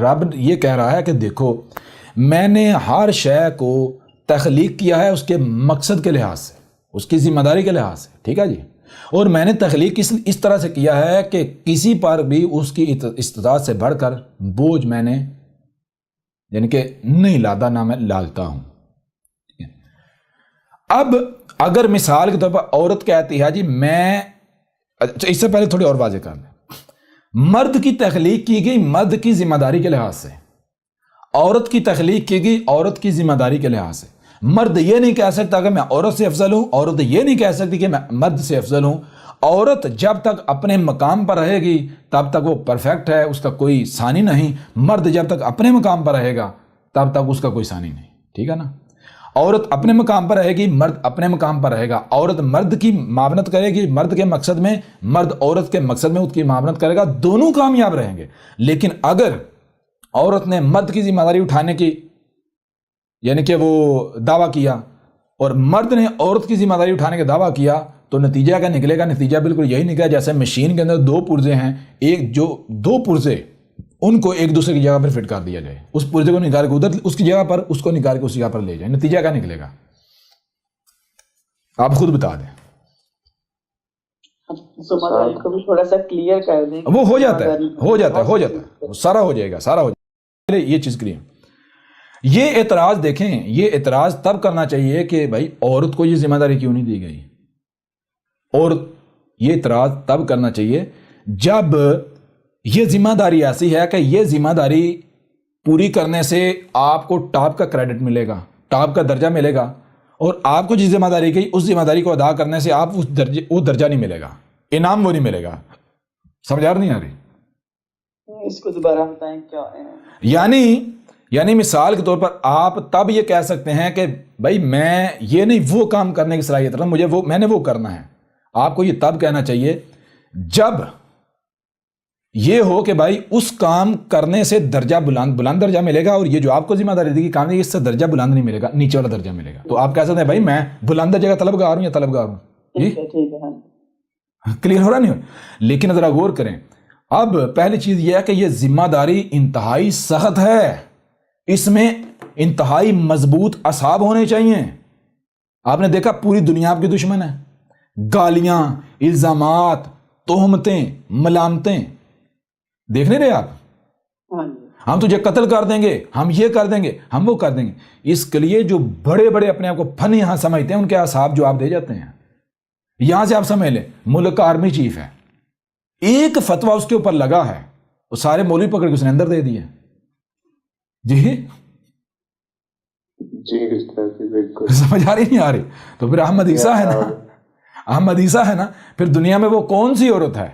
رب یہ کہہ رہا ہے کہ دیکھو میں نے ہر شے کو تخلیق کیا ہے اس کے مقصد کے لحاظ سے، اس کی ذمہ داری کے لحاظ سے، ٹھیک ہے جی. اور میں نے تخلیق اس طرح سے کیا ہے کہ کسی پر بھی اس کی استطاعت سے بڑھ کر بوجھ میں نے یعنی کہ نہیں لادا، نہ میں لالتا ہوں. اب اگر مثال کے طور پر عورت کہتی ہے جی میں، اس سے پہلے تھوڑی اور واضح کر لیں، مرد کی تخلیق کی گئی مرد کی ذمہ داری کے لحاظ سے، عورت کی تخلیق کی گئی عورت کی ذمہ داری کے لحاظ سے. مرد یہ نہیں کہہ سکتا کہ میں عورت سے افضل ہوں، عورت یہ نہیں کہہ سکتی کہ میں مرد سے افضل ہوں. عورت جب تک اپنے مقام پر رہے گی تب تک وہ پرفیکٹ ہے، اس کا کوئی ثانی نہیں. مرد جب تک اپنے مقام پر رہے گا تب تک اس کا کوئی ثانی نہیں. ٹھیک ہے نا؟ عورت اپنے مقام پر رہے گی، مرد اپنے مقام پر رہے گا. عورت مرد کی معاونت کرے گی مرد کے مقصد میں، مرد عورت کے مقصد میں اس کی معاونت کرے گا، دونوں کامیاب رہیں گے. لیکن اگر عورت نے مرد کی ذمہ داری اٹھانے کی یعنی کہ وہ دعویٰ کیا اور مرد نے عورت کی ذمہ داری اٹھانے کا دعویٰ کیا تو نتیجہ کیا نکلے گا؟ نتیجہ بالکل یہی نکلا جیسے مشین کے اندر دو پرزے ہیں، دو پرزے ان کو ایک دوسرے کی جگہ پر فٹ کر دیا جائے، اس پرزے کو نکال کے ادھر اس کی جگہ پر، اس کو نکال کے اس جگہ پر لے جائے، نتیجہ کیا نکلے گا؟ آپ خود بتا دیں. تھوڑا سا کلیئر کر دیں. وہ ہو جاتا ہے سارا ہو جائے گا. یہ چیز کلیئر. یہ اعتراض دیکھیں، یہ اعتراض تب کرنا چاہیے کہ بھائی عورت کو یہ ذمہ داری کیوں نہیں دی گئی، اور یہ اعتراض تب کرنا چاہیے جب یہ ذمہ داری ایسی ہے کہ یہ ذمہ داری پوری کرنے سے آپ کو ٹاپ کا کریڈٹ ملے گا، ٹاپ کا درجہ ملے گا، اور آپ کو جس ذمہ داری کی اس ذمہ داری کو ادا کرنے سے آپ وہ درجہ نہیں ملے گا، انعام وہ نہیں ملے گا. سمجھ آ نہیں آ رہی؟ اس کو دوبارہ بتائیں کیا ہے. یعنی مثال کے طور پر آپ تب یہ کہہ سکتے ہیں کہ بھائی میں یہ نہیں وہ کام کرنے کی صلاحیت رکھتا، میں نے وہ کرنا ہے. آپ کو یہ تب کہنا چاہیے جب یہ ہو کہ بھائی اس کام کرنے سے درجہ بلند درجہ ملے گا، اور یہ جو آپ کو ذمہ داری دی گئی کام ہے اس سے درجہ بلند نہیں ملے گا، نیچے والا درجہ ملے گا. تو آپ کہہ سکتے ہیں بھائی میں بلند درجے کا طلبگار ہوں یا طلبگار ہوں. جی کلیئر ہو رہا نہیں ہو؟ لیکن ذرا غور کریں. اب پہلی چیز یہ ہے کہ یہ ذمہ داری انتہائی سخت ہے، اس میں انتہائی مضبوط اعصاب ہونے چاہیے. آپ نے دیکھا پوری دنیا آپ کی دشمن ہے، گالیاں، الزامات، تہمتیں، ملامتیں، دیکھ نہیں رہے آپ؟ ہم تجھے قتل کر دیں گے، ہم یہ کر دیں گے، ہم وہ کر دیں گے. اس کے لیے جو بڑے بڑے اپنے آپ کو فن یہاں سمجھتے ہیں ان کے اعصاب جو آپ دے جاتے ہیں. یہاں سے آپ سمجھ لیں ملک کا آرمی چیف ہے، ایک فتویٰ اس کے اوپر لگا ہے وہ سارے مولوی پکڑ کے اس نے اندر دے دیے. جی سمجھ آ رہی نہیں آ رہی؟ تو پھر احمد عیسیٰ ہے نا، پھر دنیا میں وہ کون سی عورت ہے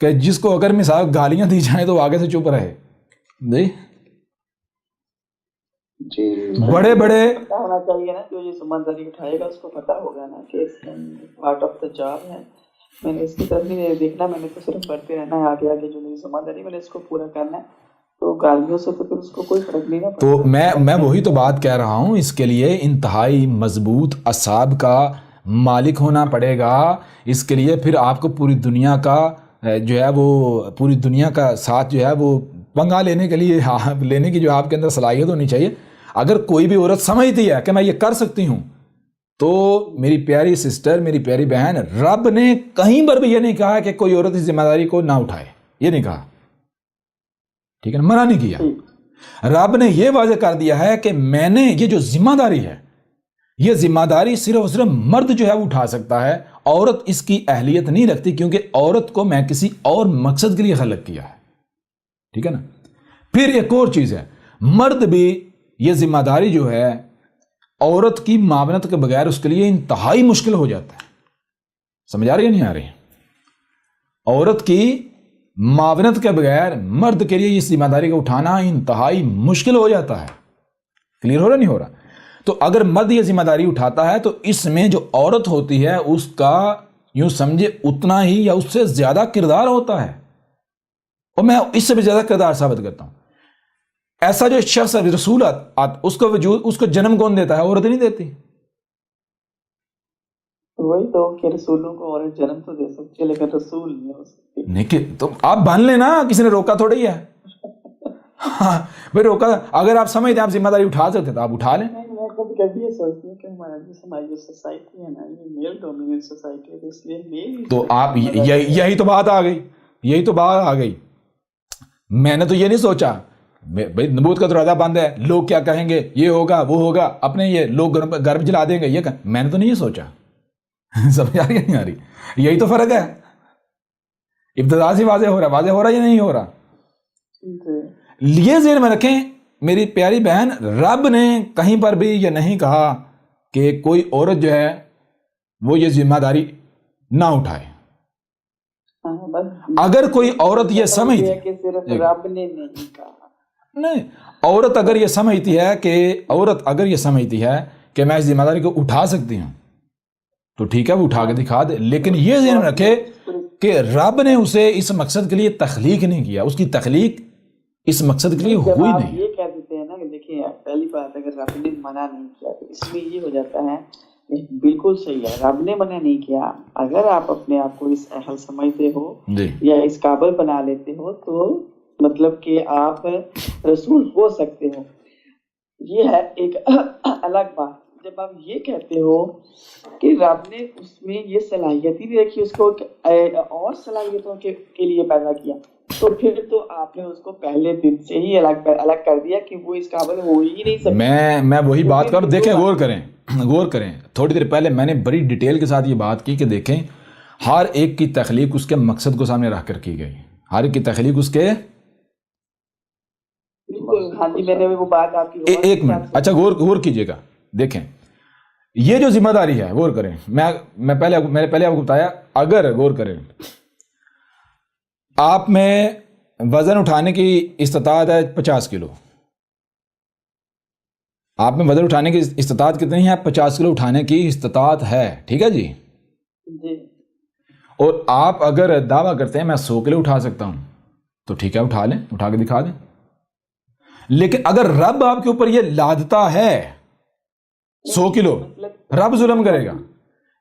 کہ جس کو اگر مثال گالیاں دی جائیں تو آگے سے چپ رہے؟ جی بڑے بڑے ہونا چاہیے نا، جو یہ سمندری اٹھائے گا اس کو پتا ہوگا نا کہ پارٹ آف دا جاب ہے. میں نے اس کی طرف نہیں دیکھنا، میں نے تو صرف پڑھتے رہنا ہے آگے آگے جو میری سمندری میں نے اس کو پورا کرنا ہے. تو گالیوں سے تو پھر اس کو کوئی فرق نہیں نا. تو میں وہی تو بات کہہ رہا ہوں، اس کے لیے انتہائی مضبوط اعصاب کا مالک ہونا پڑے گا. اس کے لیے پھر آپ کو پوری دنیا کا جو ہے وہ پوری دنیا کا ساتھ جو ہے وہ پنگا لینے کے لیے لینے کی جو آپ کے اندر صلاحیت ہونی چاہیے. اگر کوئی بھی عورت سمجھتی ہے کہ میں یہ کر سکتی ہوں تو میری پیاری سسٹر، میری پیاری بہن، رب نے کہیں پر بھی یہ نہیں کہا کہ کوئی عورت اس ذمہ داری کو نہ اٹھائے، یہ نہیں کہا. ٹھیک ہے نا، منع نہیں کیا. رب نے یہ واضح کر دیا ہے کہ میں نے یہ جو ذمہ داری ہے، یہ ذمہ داری صرف اور صرف مرد جو ہے وہ اٹھا سکتا ہے، عورت اس کی اہلیت نہیں رکھتی، کیونکہ عورت کو میں کسی اور مقصد کے لیے خلق کیا ہے. ٹھیک ہے نا. پھر ایک اور چیز ہے، مرد بھی یہ ذمہ داری جو ہے عورت کی معاونت کے بغیر اس کے لیے انتہائی مشکل ہو جاتا ہے. سمجھ آ رہی ہے نہیں آ رہی؟ عورت کی معاونت کے بغیر مرد کے لیے اس ذمہ داری کو اٹھانا انتہائی مشکل ہو جاتا ہے. کلیئر ہو رہا نہیں ہو رہا؟ تو اگر مرد یہ ذمہ داری اٹھاتا ہے تو اس میں جو عورت ہوتی ہے اس کا یوں سمجھے اتنا ہی یا اس سے زیادہ کردار ہوتا ہے. اور میں اس سے بھی زیادہ کردار ثابت کرتا ہوں. ایسا جو شخص رسول اس کو وجود، اس کو جنم کون دیتا ہے؟ عورت نہیں دیتی. وہی تو کہ رسولوں کو عورت جنم تو دے سکتی ہے لیکن رسول نہیں ہو سکتی. نہیں کہ تو آپ بن لینا، کسی نے روکا تھوڑی ہے. ہاں بھائی روکا، اگر آپ سمجھتے ہیں آپ ذمہ داری اٹھا سکتے تو آپ اٹھا لیں. میں کبھی یہ سوچتی ہوں کہ ہماری جو سوسائٹی ہے نا یہ میل ڈومیننٹ سوسائٹی ہے، اس لیے میل تو آپ یہی تو بات آ گئی، یہی تو بات آ گئی. میں نے تو یہ نہیں سوچا بھائی نبوت کا دروازہ بند ہے، لوگ کیا کہیں گے، یہ ہوگا وہ ہوگا، اپنے یہ لوگ گرب جلا دیں گے، یہ میں نے تو نہیں یہ سوچا. سمجھ آ رہی ہے نہیں آ رہی؟ یہی تو فرق ہے. ابتدا سے واضح ہو رہا یا نہیں ہو رہا؟ یہ ذہن میں رکھیں میری پیاری بہن، رب نے کہیں پر بھی یہ نہیں کہا کہ کوئی عورت جو ہے وہ یہ ذمہ داری نہ اٹھائے. اگر کوئی عورت یہ سمجھتی ہے کہ صرف رب نے نہیں کہا، نہیں، عورت اگر یہ سمجھتی ہے کہ میں اس ذمہ داری کو اٹھا سکتی ہوں تو ٹھیک ہے وہ اٹھا کے دکھا دے. لیکن یہ ذہن رکھے کہ رب نے اسے اس مقصد کے لیے تخلیق نہیں کیا، اس کی تخلیق اس مقصد کے لیے ہوئی نہیں. یہ کہہ دیتے ہیں نا کہ دیکھیں پہلی بات اگر رب نے منع نہیں کیا تو اس میں یہ ہو جاتا ہے بالکل صحیح ہے، رب نے منع نہیں کیا. اگر آپ اپنے آپ کو اس اہل سمجھتے ہو یا اس قابل بنا لیتے ہو تو مطلب کہ آپ رسول ہو سکتے ہو. یہ ہے ایک الگ بات. جب آپ یہ کہتے ہو کہ رب نے اس میں یہ صلاحیت ہی نہیں رکھی، اس کو اور صلاحیتوں کے لیے پیدا کیا، تو پھر تو آپ نے اس کو پہلے دن سے ہی الگ کر دیا کہ وہ اس قابل ہو ہی نہیں سکتا. میں وہی بات کروں. دیکھیں غور کریں تھوڑی دیر پہلے میں نے بڑی ڈیٹیل کے ساتھ یہ بات کی کہ دیکھیں ہر ایک کی تخلیق اس کے مقصد کو سامنے رکھ کر کی گئی. ہر ایک کی تخلیق اس کے ہاں جی میں نے وہ بات آپ کی ایک منٹ اچھا غور کیجئے گا. دیکھیں یہ جو ذمہ داری ہے غور کریں. میں پہلے آپ کو بتایا، اگر غور کریں آپ میں وزن اٹھانے کی استطاعت ہے 50 کلو، آپ میں وزن اٹھانے کی استطاعت کتنی ہے؟ 50 کلو اٹھانے کی استطاعت ہے. ٹھیک ہے جی. جی. اور آپ اگر دعویٰ کرتے ہیں میں 100 کلو اٹھا سکتا ہوں تو ٹھیک ہے اٹھا لیں, اٹھا کے دکھا دیں. لیکن اگر رب آپ کے اوپر یہ لادتا ہے 100 کلو, رب ظلم کرے گا.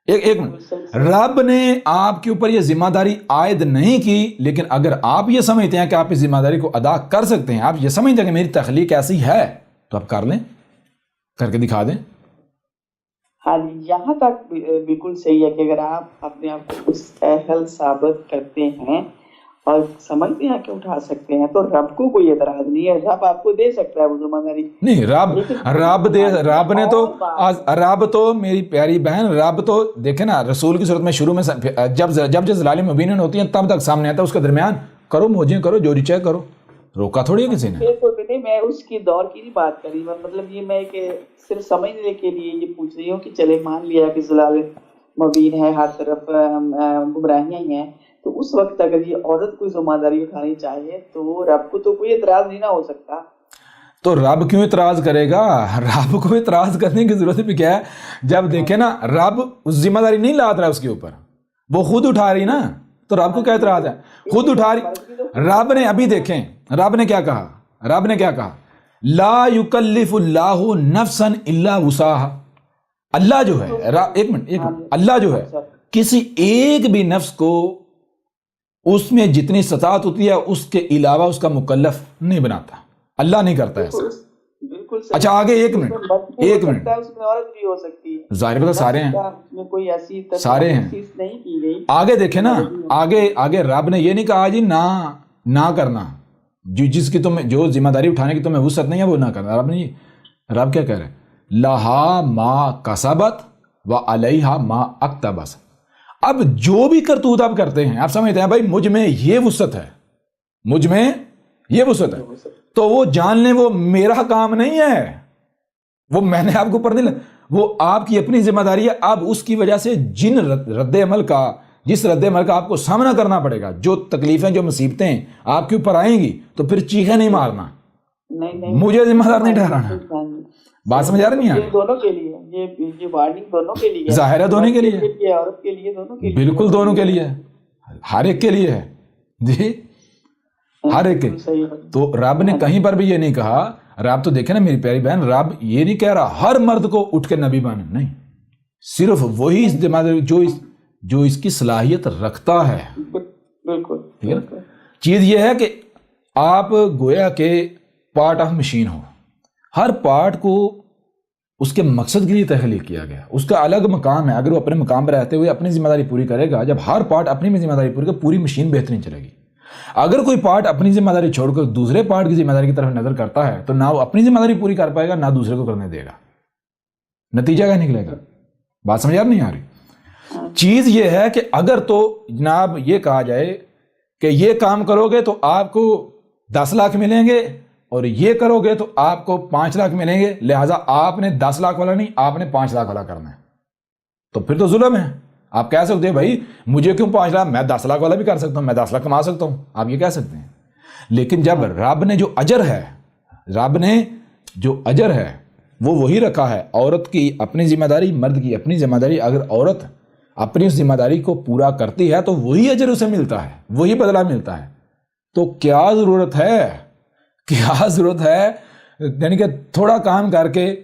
ایک منٹ, رب نے آپ کے اوپر یہ ذمہ داری عائد نہیں کی, لیکن اگر آپ یہ سمجھتے ہیں کہ آپ اس ذمہ داری کو ادا کر سکتے ہیں, آپ یہ سمجھتے ہیں کہ میری تخلیق ایسی ہے, تو آپ کر لیں, کر کے دکھا دیں. ہاں جی, یہاں تک بالکل صحیح ہے کہ اگر آپ اپنے آپ کو اس اہل ثابت کرتے ہیں اور سمجھتے ہیں کہ اٹھا سکتے ہیں, تو رب کو کوئی اعتراض نہیں ہے, رب آپ کو دے سکتا ہے وہ ذمہ داری. نہیں, رب نے تو, رب تو میری پیاری بہن, رب تو دیکھیں نا رسول کی صورت میں شروع میں جب ظلال مبین ہوتی ہیں تب تک سامنے آتا ہے, اس کے درمیان کرو موجیں کرو جو چاہے کرو, روکا تھوڑی ہے کسی نے. میں اس کی دور کی نہیں بات کری, مطلب یہ میں کہ صرف سمجھنے کے لیے یہ پوچھ رہی ہوں کہ چلے مان لیا کہ ظلال مبین ہے, ہر طرف گمراہیاں ہی ہیں, تو اس وقت اگر یہ عورت کوئی ذمہ داری اٹھانی چاہیے تو رب کو تو کوئی اعتراض نہیں نہ ہو سکتا. تو رب کیوں اعتراض کرے گا؟ رب کو اعتراض کرنے کی ضرورت بھی کیا ہے؟ جب دیکھیں نا رب اس ذمہ داری نہیں لاد رہا اس کے اوپر, وہ خود اٹھا رہی نا, تو رب کو کیا اعتراض ہے؟ خود اٹھا رہی. رب نے ابھی دیکھیں رب نے کیا کہا, رب نے کیا کہا, لا یکلف اللہ نفسا الا وسعها. اللہ جو ہے, ایک منٹ, اللہ جو ہے کسی ایک بھی نفس کو اس میں جتنی استطاعت ہوتی ہے اس کے علاوہ اس کا مکلف نہیں بناتا, اللہ نہیں کرتا ایسا. اچھا آگے ایک منٹ, ظاہر بتا سارے ہیں, سارے ہیں. آگے دیکھیں نا, آگے رب نے یہ نہیں کہا جی نہ کرنا, جس کی تمہیں جو ذمہ داری اٹھانے کی تمہیں وسعت نہیں ہے وہ نہ کرنا. رب کیا کہہ رہے ہیں, لہا ما کسبت و علیہا ما اکتسبت. اب جو بھی کرتوت آپ کرتے ہیں, آپ سمجھتے ہیں بھائی مجھ میں یہ وسعت ہے, مجھ میں یہ وسعت ہے, تو وہ جان لیں وہ میرا کام نہیں ہے, وہ میں نے آپ کو اوپر نہیں, وہ آپ کی اپنی ذمہ داری ہے. اب اس کی وجہ سے جس رد عمل کا آپ کو سامنا کرنا پڑے گا, جو تکلیفیں جو مصیبتیں آپ کے اوپر آئیں گی, تو پھر چیخیں نہیں مارنا, مجھے ذمہ دار نہیں ٹھہرانا. بات سمجھ آ رہی نہیں ہے؟ دونوں کے لیے یہ وارننگ دونوں کے لیے, ظاہر ہے دونوں کے لیے, عورت کے لیے, دونوں کے لیے, بالکل دونوں کے لیے, ہر ایک کے لیے ہے جی, ہر ایک کے. تو رب نے کہیں پر بھی یہ نہیں کہا, رب تو دیکھیں نا میری پیاری بہن, رب یہ نہیں کہہ رہا ہر مرد کو اٹھ کے نبی بنے, نہیں, صرف وہی جو اس کی صلاحیت رکھتا ہے. بالکل. چیز یہ ہے کہ آپ گویا کہ part of machine who, Hare part کو اس کے مقصد کے لیے تخلیق کیا گیا, اس کا الگ مقام ہے. اگر وہ اپنے مقام پر رہتے ہوئے اپنی ذمہ داری پوری کرے گا, جب ہر پارٹ اپنی ذمہ داری پوری کرے گا, پوری مشین بہترین چلے گی. اگر کوئی پارٹ اپنی ذمہ داری چھوڑ کر دوسرے پارٹ کی ذمہ داری کی طرف نظر کرتا ہے, تو نہ وہ اپنی ذمہ داری پوری کر پائے گا, نہ دوسرے کو کرنے دے گا. نتیجہ کیا نکلے گا؟ بات سمجھ نہیں آ رہی؟ چیز یہ ہے کہ اگر تو جناب یہ کہا جائے کہ یہ کام کرو گے تو آپ کو 10 لاکھ ملیں گے, اور یہ کرو گے تو آپ کو 5 لاکھ ملیں گے, لہٰذا آپ نے 10 لاکھ والا نہیں, آپ نے 5 لاکھ والا کرنا ہے, تو پھر تو ظلم ہے. آپ کہہ سکتے ہیں بھائی مجھے کیوں 5 لاکھ, میں 10 لاکھ والا بھی کر سکتا ہوں, میں 10 لاکھ کما سکتا ہوں, آپ یہ کہہ سکتے ہیں. لیکن جب رب نے جو اجر ہے وہ وہی رکھا ہے, عورت کی اپنی ذمہ داری, مرد کی اپنی ذمہ داری, اگر عورت اپنی اس ذمہ داری کو پورا کرتی ہے تو وہی اجر اسے ملتا ہے, وہی بدلہ ملتا ہے. تو کیا ضرورت ہے یعنی کہ تھوڑا کام کر کے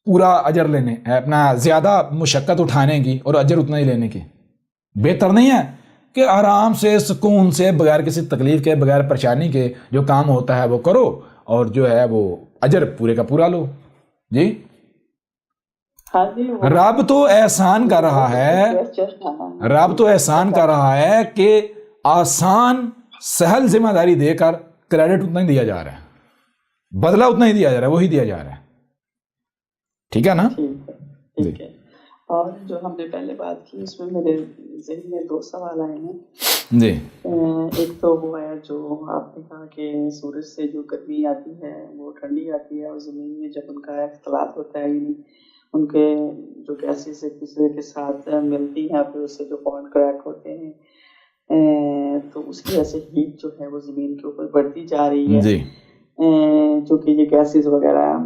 پورا اجر لینے, اپنا زیادہ مشقت اٹھانے کی اور اجر اتنا ہی لینے کی؟ بہتر نہیں ہے کہ آرام سے سکون سے بغیر کسی تکلیف کے, بغیر پریشانی کے جو کام ہوتا ہے وہ کرو, اور جو ہے وہ اجر پورے کا پورا لو. جی رب تو احسان کر رہا ہے, کہ آسان سہل ذمہ داری دے کر کریڈٹ اتنا ہی دیا جا رہا ہے, بدلہ اتنا ہی دیا جا رہا ہے, وہی دیا جا رہا ہے. ٹھیک ہے نا؟ ٹھیک ہے. اور جو ہم نے پہلے بات کی اس میں میرے ذہن میں 2 سوال آئے ہیں جی. ایک تو وہ ہے جو آپ نے کہا کہ سورج سے جو گرمی آتی ہے وہ ٹھنڈی آتی ہے, اور زمین میں جب ان کا اختلاط ہوتا ہے, یعنی ان کے جو گیسز ایک دوسرے کے ساتھ ملتی ہیں, پھر اس سے جو بانڈ کریک ہوتے ہیں, تو اس کی وجہ سے ہیٹ جو ہے وہ زمین کے اوپر بڑھتی جا رہی ہے جی. جو کہ یہ گیسز وغیرہ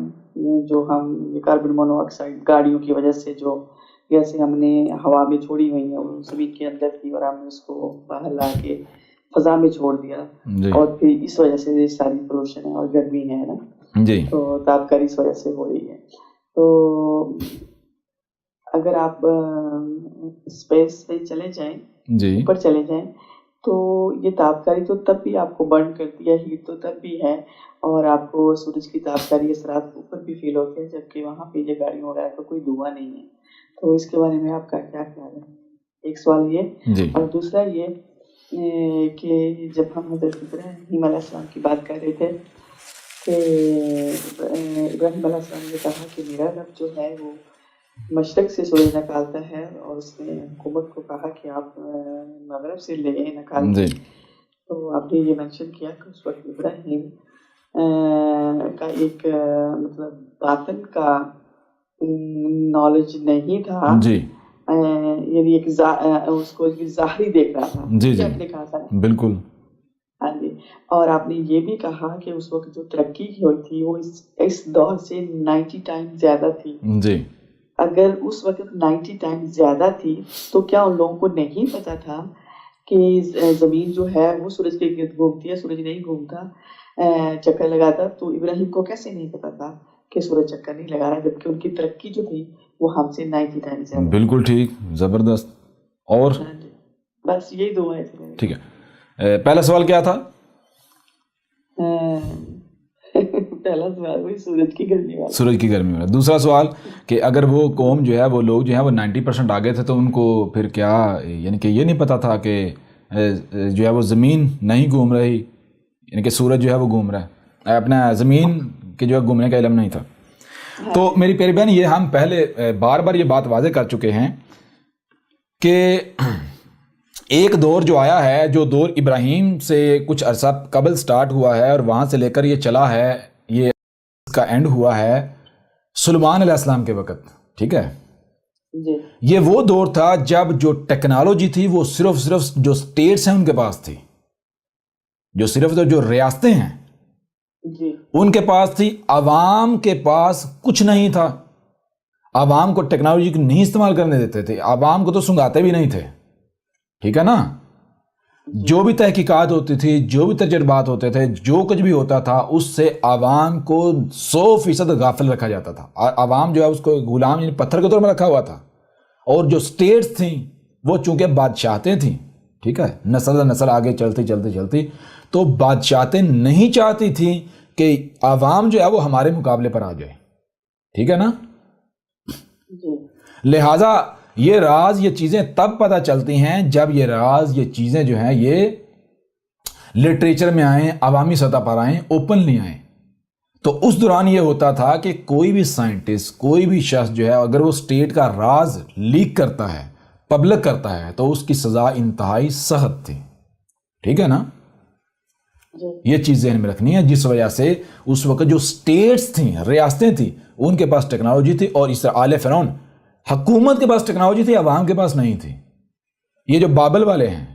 جو ہم کاربن مونو آکسائڈ گاڑیوں کی وجہ سے جو گیسیں ہم نے ہوا میں چھوڑی ہوئی ہیں وہ زمین کے اندر کی, اور ہم نے اس کو باہر لا کے فضا میں چھوڑ دیا اور پھر اس وجہ سے ساری پولوشن ہے اور گرمی ہے نا جی تو تابکاری اس وجہ سے ہو رہی ہے. تو اگر آپ اسپیس پہ چلے جائیں جی اوپر چلے جائیں تو یہ تابکاری تو تب بھی آپ کو برن کرتی ہے, ہیٹ تو تب بھی ہے, اور آپ کو سورج کی تابکاری اثرات اوپر بھی فیل ہوتے ہیں, جبکہ وہاں پہ یہ گاڑیوں وغیرہ کا کوئی دھواں نہیں ہے. تو اس کے بارے میں آپ کا کیا خیال ہے؟ ایک سوال یہ. اور دوسرا یہ کہ جب ہم حضرت ابراہیم علیہ السلام کی بات کر رہے تھے کہ ابراہیم علیہ السلام نے کہا کہ میرا رب جو ہے وہ مشرق سے سورج نکالتا ہے, اور اس نے حکومت کو کہا کہ آپ مغرب سے لے نکالیں. تو آپ نے یہ مینشن کیا کہ اس وقت ابراہیم کا ایک مطلب باطن کا نالج نہیں تھا, یعنی ایک اس کو ظاہری دیکھ رہا تھا. جی آپ نے کہا تھا بالکل. ہاں جی. اور آپ نے یہ بھی کہا کہ اس وقت جو ترقی ہوئی تھی وہ اس دور سے 90 ٹائم زیادہ تھی. جی اگر اس وقت 90 ٹائم زیادہ تھی تو کیا ان لوگوں کو نہیں پتا تھا کہ زمین جو ہے وہ سورج کے گرد گھومتی ہے, سورج نہیں گھومتا, چکر لگاتا؟ تو ابراہیم کو کیسے نہیں پتا تھا کہ سورج چکر نہیں لگا رہا, جبکہ ان کی ترقی جو تھی وہ ہم سے 90 ٹائم زیادہ. بالکل ٹھیک, زبردست. اور بس یہی دو آئے تھے. ٹھیک ہے, پہلا سوال کیا تھا؟ پہلا سوال وہی سورج کی گرمی والا. دوسرا سوال کہ اگر وہ قوم جو ہے وہ لوگ جو ہیں وہ 90% آگے تھے تو ان کو پھر کیا, یعنی کہ یہ نہیں پتا تھا کہ جو ہے وہ زمین نہیں گھوم رہی, یعنی کہ سورج جو ہے وہ گھوم رہا ہے, اپنا زمین کے جو ہے گھومنے کا علم نہیں تھا. تو میری پیاری بہن, یہ ہم پہلے بار بار یہ بات واضح کر چکے ہیں کہ ایک دور جو آیا ہے, جو دور ابراہیم سے کچھ عرصہ قبل سٹارٹ ہوا ہے اور وہاں سے لے کر یہ چلا ہے, یہ اس کا اینڈ ہوا ہے سلیمان علیہ السلام کے وقت. ٹھیک ہے, یہ وہ دور تھا جب جو ٹیکنالوجی تھی وہ صرف جو سٹیٹس ہیں ان کے پاس تھی, جو صرف جو ریاستیں ہیں ان کے پاس تھی, عوام کے پاس کچھ نہیں تھا. عوام کو ٹیکنالوجی کو نہیں استعمال کرنے دیتے تھے, عوام کو تو سنگاتے بھی نہیں تھے. ٹھیک ہے نا, جو بھی تحقیقات ہوتی تھی, جو بھی تجربات ہوتے تھے, جو کچھ بھی ہوتا تھا اس سے عوام کو 100% غافل رکھا جاتا تھا. عوام جو ہے اس کو غلام یعنی پتھر کے طور میں رکھا ہوا تھا. اور جو سٹیٹس تھیں وہ چونکہ بادشاہتیں تھیں, ٹھیک ہے, نسل آگے چلتی تو بادشاہتیں نہیں چاہتی تھیں کہ عوام جو ہے وہ ہمارے مقابلے پر آ جائے. ٹھیک ہے نا, لہٰذا یہ راز, یہ چیزیں تب پتہ چلتی ہیں جب یہ راز, یہ چیزیں جو ہیں یہ لٹریچر میں آئیں, عوامی سطح پر آئیں, اوپنلی آئیں. تو اس دوران یہ ہوتا تھا کہ کوئی بھی سائنٹسٹ, کوئی بھی شخص جو ہے اگر وہ سٹیٹ کا راز لیک کرتا ہے, پبلک کرتا ہے, تو اس کی سزا انتہائی سخت تھی. ٹھیک ہے نا, یہ چیز ذہن میں رکھنی ہے. جس وجہ سے اس وقت جو سٹیٹس تھیں, ریاستیں تھیں, ان کے پاس ٹیکنالوجی تھی, اور اس طرح آل فرعون حکومت کے پاس ٹیکنالوجی تھی, عوام کے پاس نہیں تھی. یہ جو بابل والے ہیں,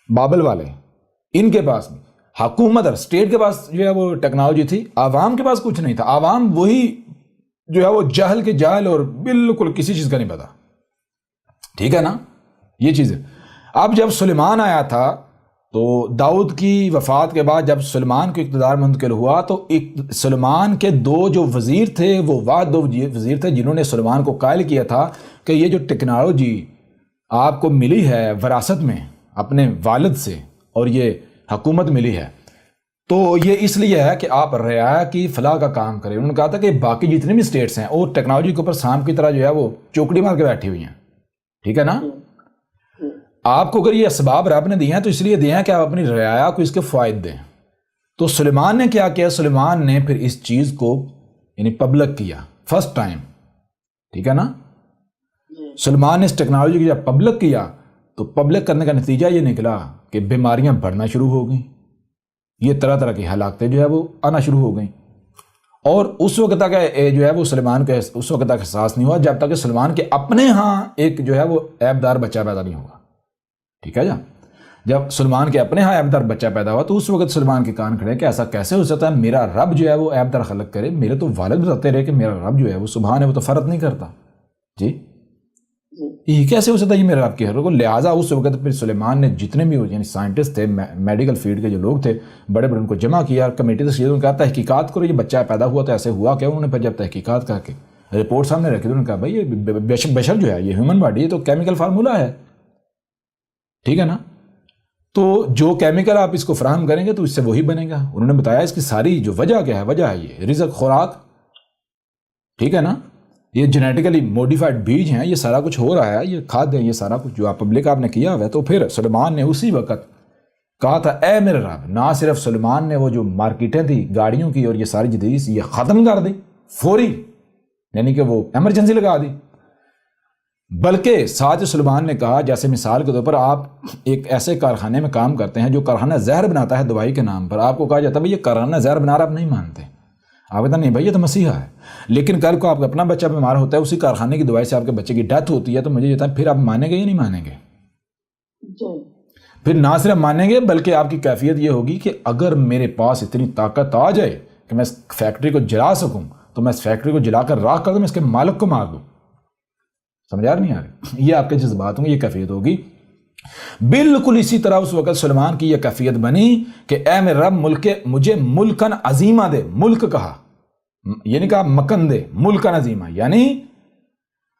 بابل والے, ان کے پاس حکومت اور اسٹیٹ کے پاس جو ہے وہ ٹیکنالوجی تھی, عوام کے پاس کچھ نہیں تھا. عوام وہی جو ہے وہ جاہل کے جاہل, اور بالکل کسی چیز کا نہیں پتا. ٹھیک ہے نا, یہ چیز ہے. اب جب سلیمان آیا تھا تو داؤد کی وفات کے بعد جب سلیمان کو اقتدار منتقل ہوا تو سلیمان کے دو جو وزیر تھے, وہ واحد دو وزیر تھے جنہوں نے سلیمان کو قائل کیا تھا کہ یہ جو ٹیکنالوجی آپ کو ملی ہے وراثت میں اپنے والد سے, اور یہ حکومت ملی ہے, تو یہ اس لیے ہے کہ آپ رعایا کی فلاح کا کام کریں. انہوں نے کہا تھا کہ باقی جتنے بھی سٹیٹس ہیں وہ ٹیکنالوجی کے اوپر سانپ کی طرح جو ہے وہ چوکڑی مار کے بیٹھی ہوئی ہیں. ٹھیک ہے نا, آپ کو اگر یہ اسباب رب نے دیے ہیں تو اس لیے دیے ہیں کہ آپ اپنی رعایا کو اس کے فوائد دیں. تو سلیمان نے کیا کیا, سلیمان نے پھر اس چیز کو یعنی پبلک کیا فرسٹ ٹائم. ٹھیک ہے نا, سلیمان نے اس ٹیکنالوجی کو جب پبلک کیا تو پبلک کرنے کا نتیجہ یہ نکلا کہ بیماریاں بڑھنا شروع ہو گئیں, یہ طرح طرح کی ہلاکتیں جو ہے وہ آنا شروع ہو گئیں. اور اس وقت تک جو ہے وہ سلیمان کے اس وقت تک احساس نہیں ہوا جب تک کہ سلیمان کے اپنے ہاں ایک جو ہے وہ عیبدار بچہ پیدا نہیں ہوگا. ٹھیک ہے, جب سلیمان کے اپنے ہاں عیبدار بچہ پیدا ہوا تو اس وقت سلیمان کے کان کھڑے کہ ایسا کیسے ہو سکتا ہے, میرا رب جو ہے وہ عیبدار خلق کرے. میرے تو والد بتاتے رہے کہ میرا رب جو ہے وہ سبحان ہے, وہ تو فرق نہیں کرتا. جی یہ کیسے ہو سکتا ہے؟ یہ میرے رب کی حکم. لہٰذا اس وقت پھر سلیمان نے جتنے بھی یعنی سائنٹسٹ تھے، میڈیکل فیلڈ کے جو لوگ تھے بڑے بڑے، ان کو جمع کیا کمیٹی سے، ان کا تحقیقات کرو، یہ بچہ پیدا ہوا تو ایسے ہوا کیا. انہوں نے پھر جب تحقیقات کر کے رپورٹ سامنے رکھی تو انہوں نے کہا بھائی یہ بشر جو ہے، یہ ہیومن باڈی ہے تو کیمیکل فارمولا ہے، ٹھیک ہے نا. تو جو کیمیکل آپ اس کو فراہم کریں گے تو اس سے وہی بنے گا. انہوں نے بتایا اس کی ساری جو وجہ کیا ہے، وجہ ہے یہ رزق، خوراک، ٹھیک ہے نا. یہ جینیٹیکلی موڈیفائڈ بیج ہیں، یہ سارا کچھ ہو رہا ہے، یہ کھاد ہے، یہ سارا کچھ جو آپ پبلک آپ نے کیا ہوا ہے. تو پھر سلیمان نے اسی وقت کہا تھا اے میرے رب. نہ صرف سلیمان نے وہ جو مارکیٹیں تھی گاڑیوں کی اور یہ ساری جدید یہ ختم کر دی فوری، یعنی کہ وہ ایمرجنسی لگا دی، بلکہ ساتھ سلیمان نے کہا جیسے مثال کے طور پر آپ ایک ایسے کارخانے میں کام کرتے ہیں جو کارخانہ زہر بناتا ہے دوائی کے نام پر، آپ کو کہا جاتا ہے بھائی یہ کارخانہ زہر بنا رہا، آپ نہیں مانتے، آپ کہتے ہیں نہیں بھائی یہ تو مسیحا ہے. لیکن کل کو آپ کا اپنا بچہ بیمار ہوتا ہے، اسی کارخانے کی دوائی سے آپ کے بچے کی ڈیتھ ہوتی ہے، تو مجھے کہتا ہے پھر آپ مانیں گے یا نہیں مانیں گے؟ پھر نہ صرف مانیں گے بلکہ آپ کی کیفیت یہ ہوگی کہ اگر میرے پاس اتنی طاقت آ جائے کہ میں اس فیکٹری کو جلا سکوں تو میں اس فیکٹری کو جلا کر راکھ کر دوں، میں اس کے مالک کو مار دوں. سمجھ آ نہیں آ رہی؟ یہ آپ کے جذبات ہوں گے، یہ کیفیت ہوگی. بالکل اسی طرح اس وقت سلیمان کی یہ کیفیت بنی کہ اے میرے رب مجھے ملکن عظیمہ دے. ملک کہا یعنی کہا مکن دے، ملکن عظیمہ یعنی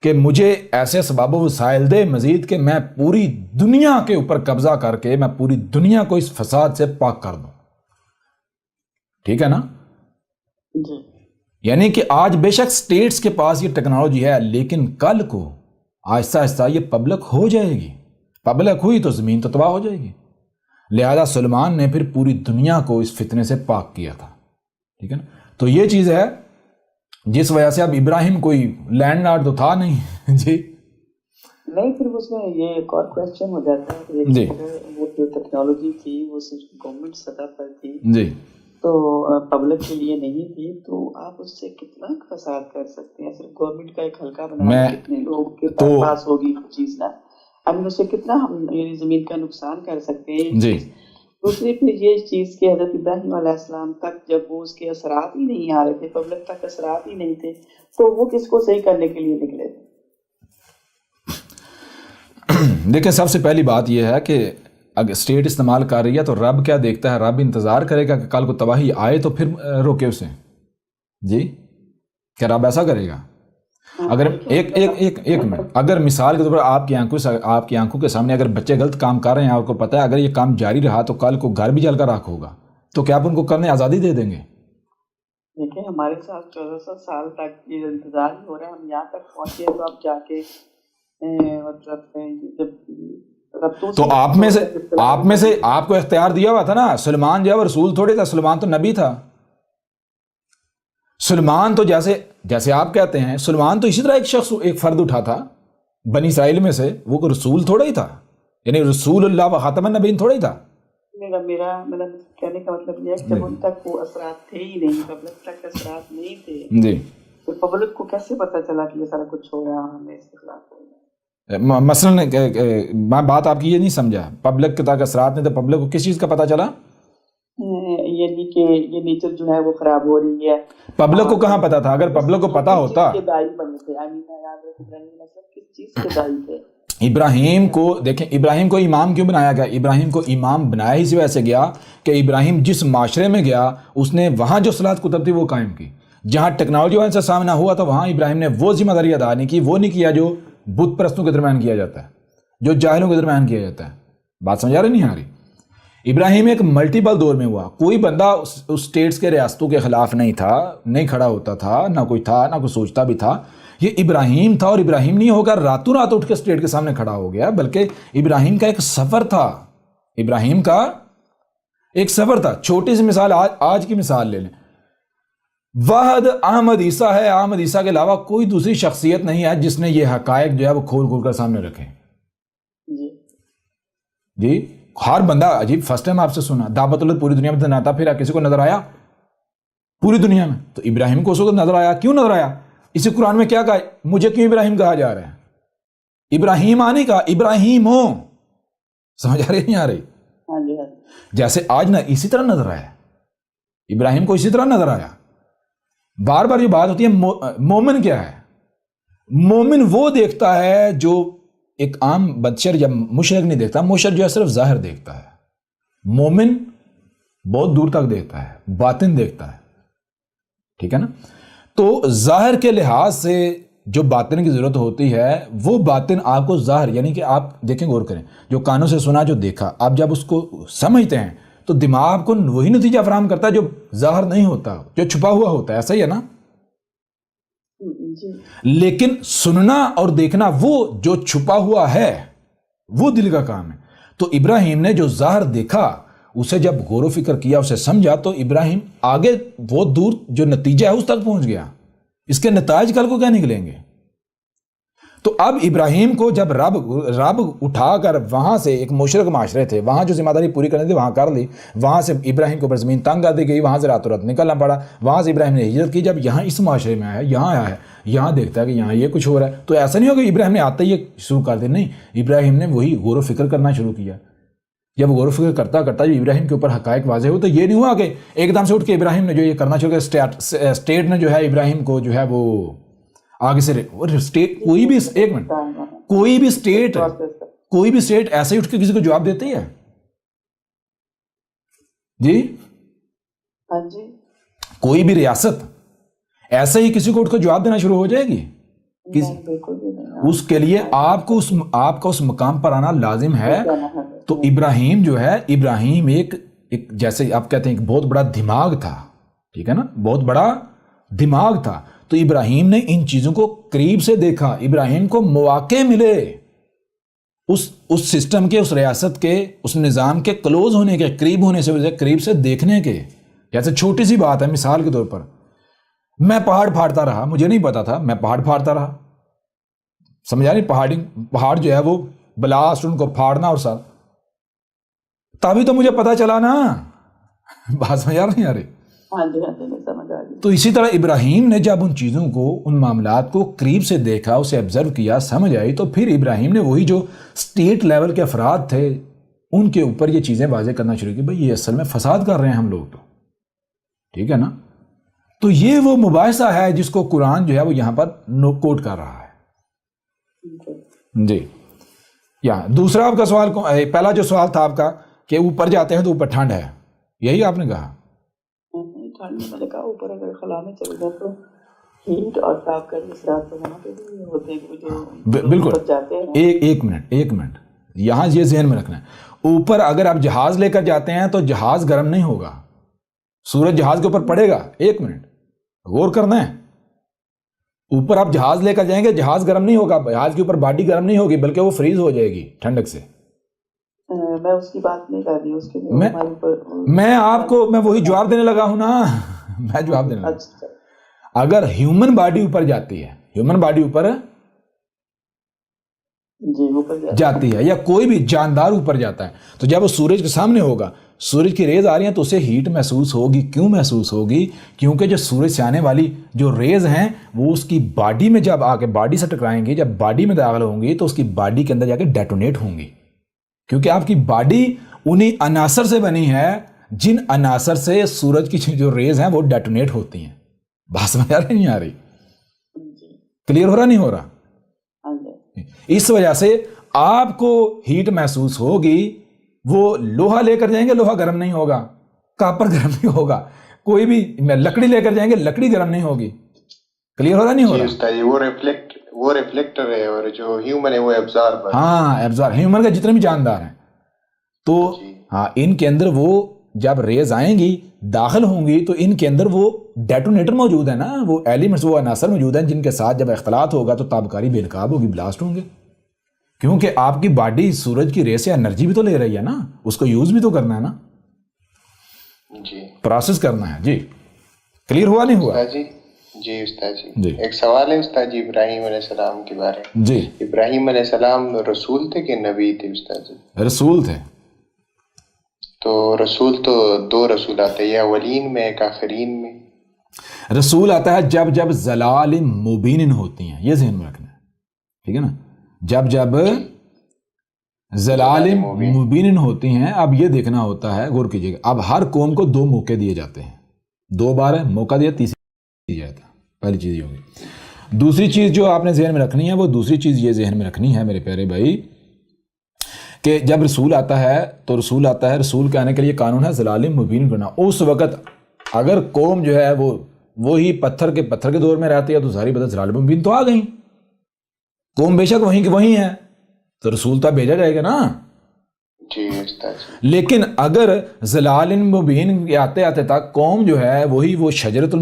کہ مجھے ایسے اسباب و وسائل دے مزید کہ میں پوری دنیا کے اوپر قبضہ کر کے میں پوری دنیا کو اس فساد سے پاک کر دوں. ٹھیک ہے نا؟ یعنی کہ آج بے شک سٹیٹس کے پاس یہ ٹیکنالوجی ہے، لیکن کل کو آہستہ آہستہ یہ پبلک ہو جائے گی. پبلک ہوئی تو زمین تو تباہ ہو جائے گی. لہذا سلیمان نے پھر پوری دنیا کو اس فتنے سے پاک کیا تھا. ٹھیک ہے نا؟ تو یہ چیز ہے جس وجہ سے اب ابراہیم کوئی لینڈ لارڈ تو تھا نہیں جی نہیں. پھر اس میں یہ ایک اور کویسچن ہو جاتا ہے کہ وہ جو ٹیکنالوجی تھی وہ صرف گورنمنٹ سطح پر تھی جی، تو پبلک کے لیے نہیں تھی، تو آپ اس سے کتنا فساد کر سکتے ہیں؟ صرف گورنمنٹ کا ایک حلقہ بنا کتنے لوگ کے پاس ہوگی چیز نا، اب اس سے کتنا ہم یعنی زمین کا نقصان کر سکتے ہیں جی. دوسری پھر یہ چیز کہ حضرت ابراہیم علیہ السلام تک جب وہ اس کے اثرات ہی نہیں آ رہے تھے، پبلک تک اثرات ہی نہیں تھے، تو وہ کس کو صحیح کرنے کے لیے نکلے تھے؟ دیکھیں سب سے پہلی بات یہ ہے کہ اگر اسٹیٹ استعمال کر رہی ہے تو رب کیا دیکھتا ہے؟ رب انتظار کرے گا کہ کل کو تباہی آئے تو پھر روکے اسے. جی کیا رب ایسا کرے گا؟ اگر ایک منٹ، اگر مثال کے طور پر آپ کی آنکھوں کے سامنے اگر بچے غلط کام کر رہے ہیں، آپ کو پتہ ہے اگر یہ کام جاری رہا تو کل کو گھر بھی جل کر راکھ ہوگا، تو کیا آپ ان کو کرنے آزادی دے دیں گے؟ دیکھیں ہمارے ساتھ 1400 سال تک یہ انتظار ہی ہو رہا ہے، ہم یہاں تک پہنچے تو اب جا کے تو آپ میں سے آپ کو اختیار دیا ہوا تھا نا. سلیمان جو ہے رسول تھوڑے تھا، سلیمان تو نبی تھا. سلیمان تو جیسے آپ کہتے ہیں، سلیمان تو اسی طرح ایک شخص ایک فرد اٹھا تھا بنی اسرائیل میں سے، وہ کوئی رسول تھوڑا ہی تھا، یعنی رسول اللہ و خاتم النبیین تھوڑا ہی تھا. میرا کہنے کا مطلب یہ ہے کہ جب ان تک وہ اثرات تھے ہی نہیں، پبلک تک اثرات نہیں تھے جی، تو پبلک کو کیسے پتہ چلا کہ یہ سارا کچھ ہو رہا ہے، ہمیں اس کے خلاف ہو رہا ہے؟ مثلا میں بات آپ کی یہ نہیں سمجھا، پبلک کے تک اثرات نہیں تو پبلک کو کس چیز کا پتہ چلا؟ یعنی کہ یہ نیچر جو ہے وہ خراب ہو رہی ہے. پبلک کو کہاں پتا تھا؟ اگر پبلک کو پتا ہوتا، ابراہیم کو دیکھیں، ابراہیم کو امام کیوں بنایا گیا؟ ابراہیم کو امام بنایا ہی اس وجہ سے گیا کہ ابراہیم جس معاشرے میں گیا اس نے وہاں جو صلاۃ کتب تھی وہ قائم کی. جہاں ٹیکنالوجی والے سے سامنا ہوا تھا وہاں ابراہیم نے وہ ذمہ داری ادا نہیں کی، وہ نہیں کیا جو بت پرستوں کے درمیان کیا جاتا ہے، جو جاہلوں کے درمیان کیا جاتا ہے. بات سمجھا رہی نہیں آ رہی؟ ابراہیم ایک ملٹیپل دور میں ہوا، کوئی بندہ اس اسٹیٹس کے ریاستوں کے خلاف نہیں تھا، نہیں کھڑا ہوتا تھا، نہ کوئی تھا، نہ کوئی سوچتا بھی تھا. یہ ابراہیم تھا، اور ابراہیم نہیں ہوگا راتوں رات اٹھ کے اسٹیٹ کے سامنے کھڑا ہو گیا، بلکہ ابراہیم کا ایک سفر تھا. ابراہیم کا ایک سفر تھا. چھوٹی سی مثال آج کی مثال لے لیں، واحد احمد عیسیٰ ہے. احمد عیسیٰ کے علاوہ کوئی دوسری شخصیت نہیں ہے جس نے یہ حقائق جو ہے وہ کھول کھول کر سامنے رکھے. جی ہر بندہ عجیب فرسٹ ٹائم آپ سے سنا دعوت اللہ پوری دنیا میں تناتا پھرا، کسی کو نظر آیا پوری دنیا میں؟ تو ابراہیم کو اس وقت نظر آیا. کیوں نظر آیا؟ اسی قرآن میں کیا کہا؟ مجھے کیوں ابراہیم کہا جا رہا ہے؟ ابراہیم آنے کا، ابراہیم ہو. سمجھ آ رہی نہیں آ رہی؟ جیسے آج نہ اسی طرح نظر آیا ابراہیم کو، اسی طرح نظر آیا. بار بار یہ بات ہوتی ہے مومن کیا ہے؟ مومن وہ دیکھتا ہے جو ایک عام بشر یا مشرک نہیں دیکھتا. مشرک جو ہے صرف ظاہر دیکھتا ہے. مومن بہت دور تک دیکھتا ہے, باطن دیکھتا ہے. ٹھیک ہے نا. تو ظاہر کے لحاظ سے جو باطن کی ضرورت ہوتی ہے وہ باطن آپ کو ظاہر, یعنی کہ آپ دیکھیں غور کریں, جو کانوں سے سنا جو دیکھا, آپ جب اس کو سمجھتے ہیں تو دماغ کو وہی نتیجہ فراہم کرتا ہے جو ظاہر نہیں ہوتا, جو چھپا ہوا ہوتا ہے. ایسا ہی ہے نا. لیکن سننا اور دیکھنا وہ جو چھپا ہوا ہے وہ دل کا کام ہے. تو ابراہیم نے جو ظاہر دیکھا اسے جب غور و فکر کیا, اسے سمجھا, تو ابراہیم آگے بہت دور جو نتیجہ ہے اس تک پہنچ گیا. اس کے نتائج کل کو کیا نکلیں گے. تو اب ابراہیم کو جب رب اٹھا کر وہاں سے, ایک مشرک معاشرے تھے وہاں جو ذمہ داری پوری کرنی تھی وہاں کر لی, وہاں سے ابراہیم کو اوپر زمین تنگ آتی گئی, وہاں سے راتوں رات نکلنا پڑا, وہاں سے ابراہیم نے ہجرت کی, جب یہاں اس معاشرے میں آیا, یہاں آیا ہے, یہاں دیکھتا ہے کہ یہاں یہ کچھ ہو رہا ہے. تو ایسا نہیں ہوگا ابراہیم نے آتے ہی شروع کر دیا, نہیں, ابراہیم نے وہی غور و فکر کرنا شروع کیا. جب غور و فکر کرتا کرتا جب ابراہیم کے اوپر حقائق واضح ہو, تو یہ نہیں ہوا کہ ایک دم سے اٹھ کے ابراہیم نے جو یہ کرنا شروع کیا, اسٹیٹ نے جو ہے ابراہیم کو جو ہے وہ آگے سے اسٹیٹ, کوئی بھی ایک منٹ, کوئی بھی اسٹیٹ ایسے ہی اٹھ کے کسی کو جواب دیتی ہے جی؟ کوئی بھی ریاست ایسے ہی کسی کو اٹھ کے جواب دینا شروع ہو جائے گی؟ اس کے لیے آپ کا اس مقام پر آنا لازم ہے. تو ابراہیم جو ہے, ابراہیم ایک جیسے آپ کہتے ہیں ایک بہت بڑا دماغ تھا. ٹھیک ہے نا, بہت بڑا دماغ تھا. تو ابراہیم نے ان چیزوں کو قریب سے دیکھا, ابراہیم کو مواقع ملے اس سسٹم کے, اس ریاست کے, اس نظام کے کلوز ہونے کے, قریب ہونے سے, قریب سے دیکھنے کے. جیسے چھوٹی سی بات ہے, مثال کے طور پر میں پہاڑ پھاڑتا رہا, مجھے نہیں پتا تھا, میں پہاڑ پھاڑتا رہا, سمجھا نہیں, پہاڑ جو ہے وہ بلاسٹ ان کو پھاڑنا اور سب, تبھی تو مجھے پتا چلا نا. بات سمجھ آ رہی ہے. تو اسی طرح ابراہیم نے جب ان چیزوں کو, ان معاملات کو قریب سے دیکھا, اسے آبزرو کیا, سمجھ آئی, تو پھر ابراہیم نے وہی جو اسٹیٹ لیول کے افراد تھے ان کے اوپر یہ چیزیں واضح کرنا شروع کی, بھئی یہ اصل میں فساد کر رہے ہیں ہم لوگ تو. ٹھیک ہے نا. تو یہ وہ مباحثہ ہے جس کو قرآن جو ہے وہ یہاں پر کوٹ کر رہا ہے. جی, یہاں دوسرا آپ کا سوال, پہلا جو سوال تھا آپ کا کہ اوپر جاتے ہیں تو اوپر ٹھنڈ ہے, یہی آپ نے کہا. میں نے کہا اوپر اگر خلا میں چل جائے تو ہیٹ اور تاپ کا اثرات تو وہاں پہ بھی ہوتے ہیں جو بالکل جاتے ہیں. ایک منٹ یہاں یہ ذہن میں رکھنا ہے. اوپر اگر آپ جہاز لے کر جاتے ہیں تو جہاز گرم نہیں ہوگا, سورج جہاز کے اوپر پڑے گا. ایک منٹ غور کرنا ہے. اوپر آپ جہاز لے کر جائیں گے, جہاز گرم نہیں ہوگا, جہاز کے اوپر باڈی گرم نہیں ہوگی, بلکہ وہ فریز ہو جائے گی ٹھنڈک سے. میں اس کی بات نہیں کر رہی ہوں, اس کے لیے میں آپ کو میں وہی جواب دینے لگا ہوں نا. میں جواب دینے لگا. اگر ہیومن باڈی اوپر جاتی ہے, ہیومن باڈی اوپر جاتی ہے, یا کوئی بھی جاندار اوپر جاتا ہے, تو جب وہ سورج کے سامنے ہوگا, سورج کی ریز آ رہی ہیں تو اسے ہیٹ محسوس ہوگی. کیوں محسوس ہوگی؟ کیونکہ جو سورج سے آنے والی جو ریز ہیں وہ اس کی باڈی میں جب آ کے باڈی سے ٹکرائیں گی, جب باڈی میں داخل ہوں گی تو اس کی باڈی کے اندر جا کے ڈیٹونیٹ ہوں گی. کیونکہ آپ کی باڈی انہی عناصر سے بنی ہے جن عناصر سے سورج کی جو ریز ہیں وہ ڈیٹونیٹ ہوتی ہیں. بات سمجھ آ رہی نہیں آ رہی؟ کلیئر ہو رہا نہیں ہو رہا؟ اس وجہ سے آپ کو ہیٹ محسوس ہوگی. وہ لوہا لے کر جائیں گے, لوہا گرم نہیں ہوگا, کاپر گرم نہیں ہوگا, کوئی بھی لکڑی لے کر جائیں گے, لکڑی گرم نہیں ہوگی. کلیئر ہو رہا نہیں ہو رہا؟ وہ ریفلیکٹر ہے اور جو ہیومن ہے وہ ایبزاربر. ہاں, ایبزاربر. ہیومن کا جتنے بھی جاندار ہیں تو ہاں, ان کے اندر وہ جب ریز آئیں گی, داخل ہوں گی, تو ان کے اندر وہ ڈیٹونیٹر موجود ہے نا, وہ ایلیمنٹس, وہ عناصر موجود ہیں جن کے ساتھ جب اختلاط ہوگا تو تابکاری بے نقاب ہوگی, بلاسٹ ہوں گے. کیونکہ آپ کی باڈی سورج کی ریز سے انرجی بھی تو لے رہی ہے نا, اس کو یوز بھی تو کرنا ہے نا, جی پروسیس کرنا ہے. جی کلیئر ہوا نہیں ہوا؟ جی استاد جی, ایک سوال ہے استاد جی ابراہیم علیہ السلام کے بارے میں. جی, ابراہیم علیہ السلام رسول تھے کہ نبی تھے استاد جی؟ رسول تھے. تو رسول تو دو رسول آتے ہیں, یا اولین میں ایک آخرین میں. رسول آتا ہے جب زلال مبین ہوتی ہیں, یہ ذہن میں رکھنا ہے. ٹھیک ہے نا, جب زلال مبین ہوتی ہیں. اب یہ دیکھنا ہوتا ہے, غور کیجیے گا, اب ہر قوم کو 2 موقع دیے جاتے ہیں, 2 بار موقع دیا, تیسری دی جاتا ہے. پہلی چیز یہ ہوگی. دوسری چیز جو آپ نے ذہن میں رکھنی ہے، وہ دوسری چیز یہ ذہن میں رکھنی ہے میرے پیارے بھائی کہ جب رسول آتا ہے تو رسول آتا ہے، رسول کے آنے کے لیے قانون ہے ضلال مبین کرنا۔ اس وقت اگر قوم جو ہے وہی پتھر کے دور میں رہتی ہے تو ظاہری بات ضلال مبین تو آ گئی، قوم بے شک وہیں کی وہیں ہے، تو رسول تو بھیجا جائے گا نا۔ جی لیکن اگر ضلال مبین آتے آتے تک قوم جو ہے وہی وہ شجرۃ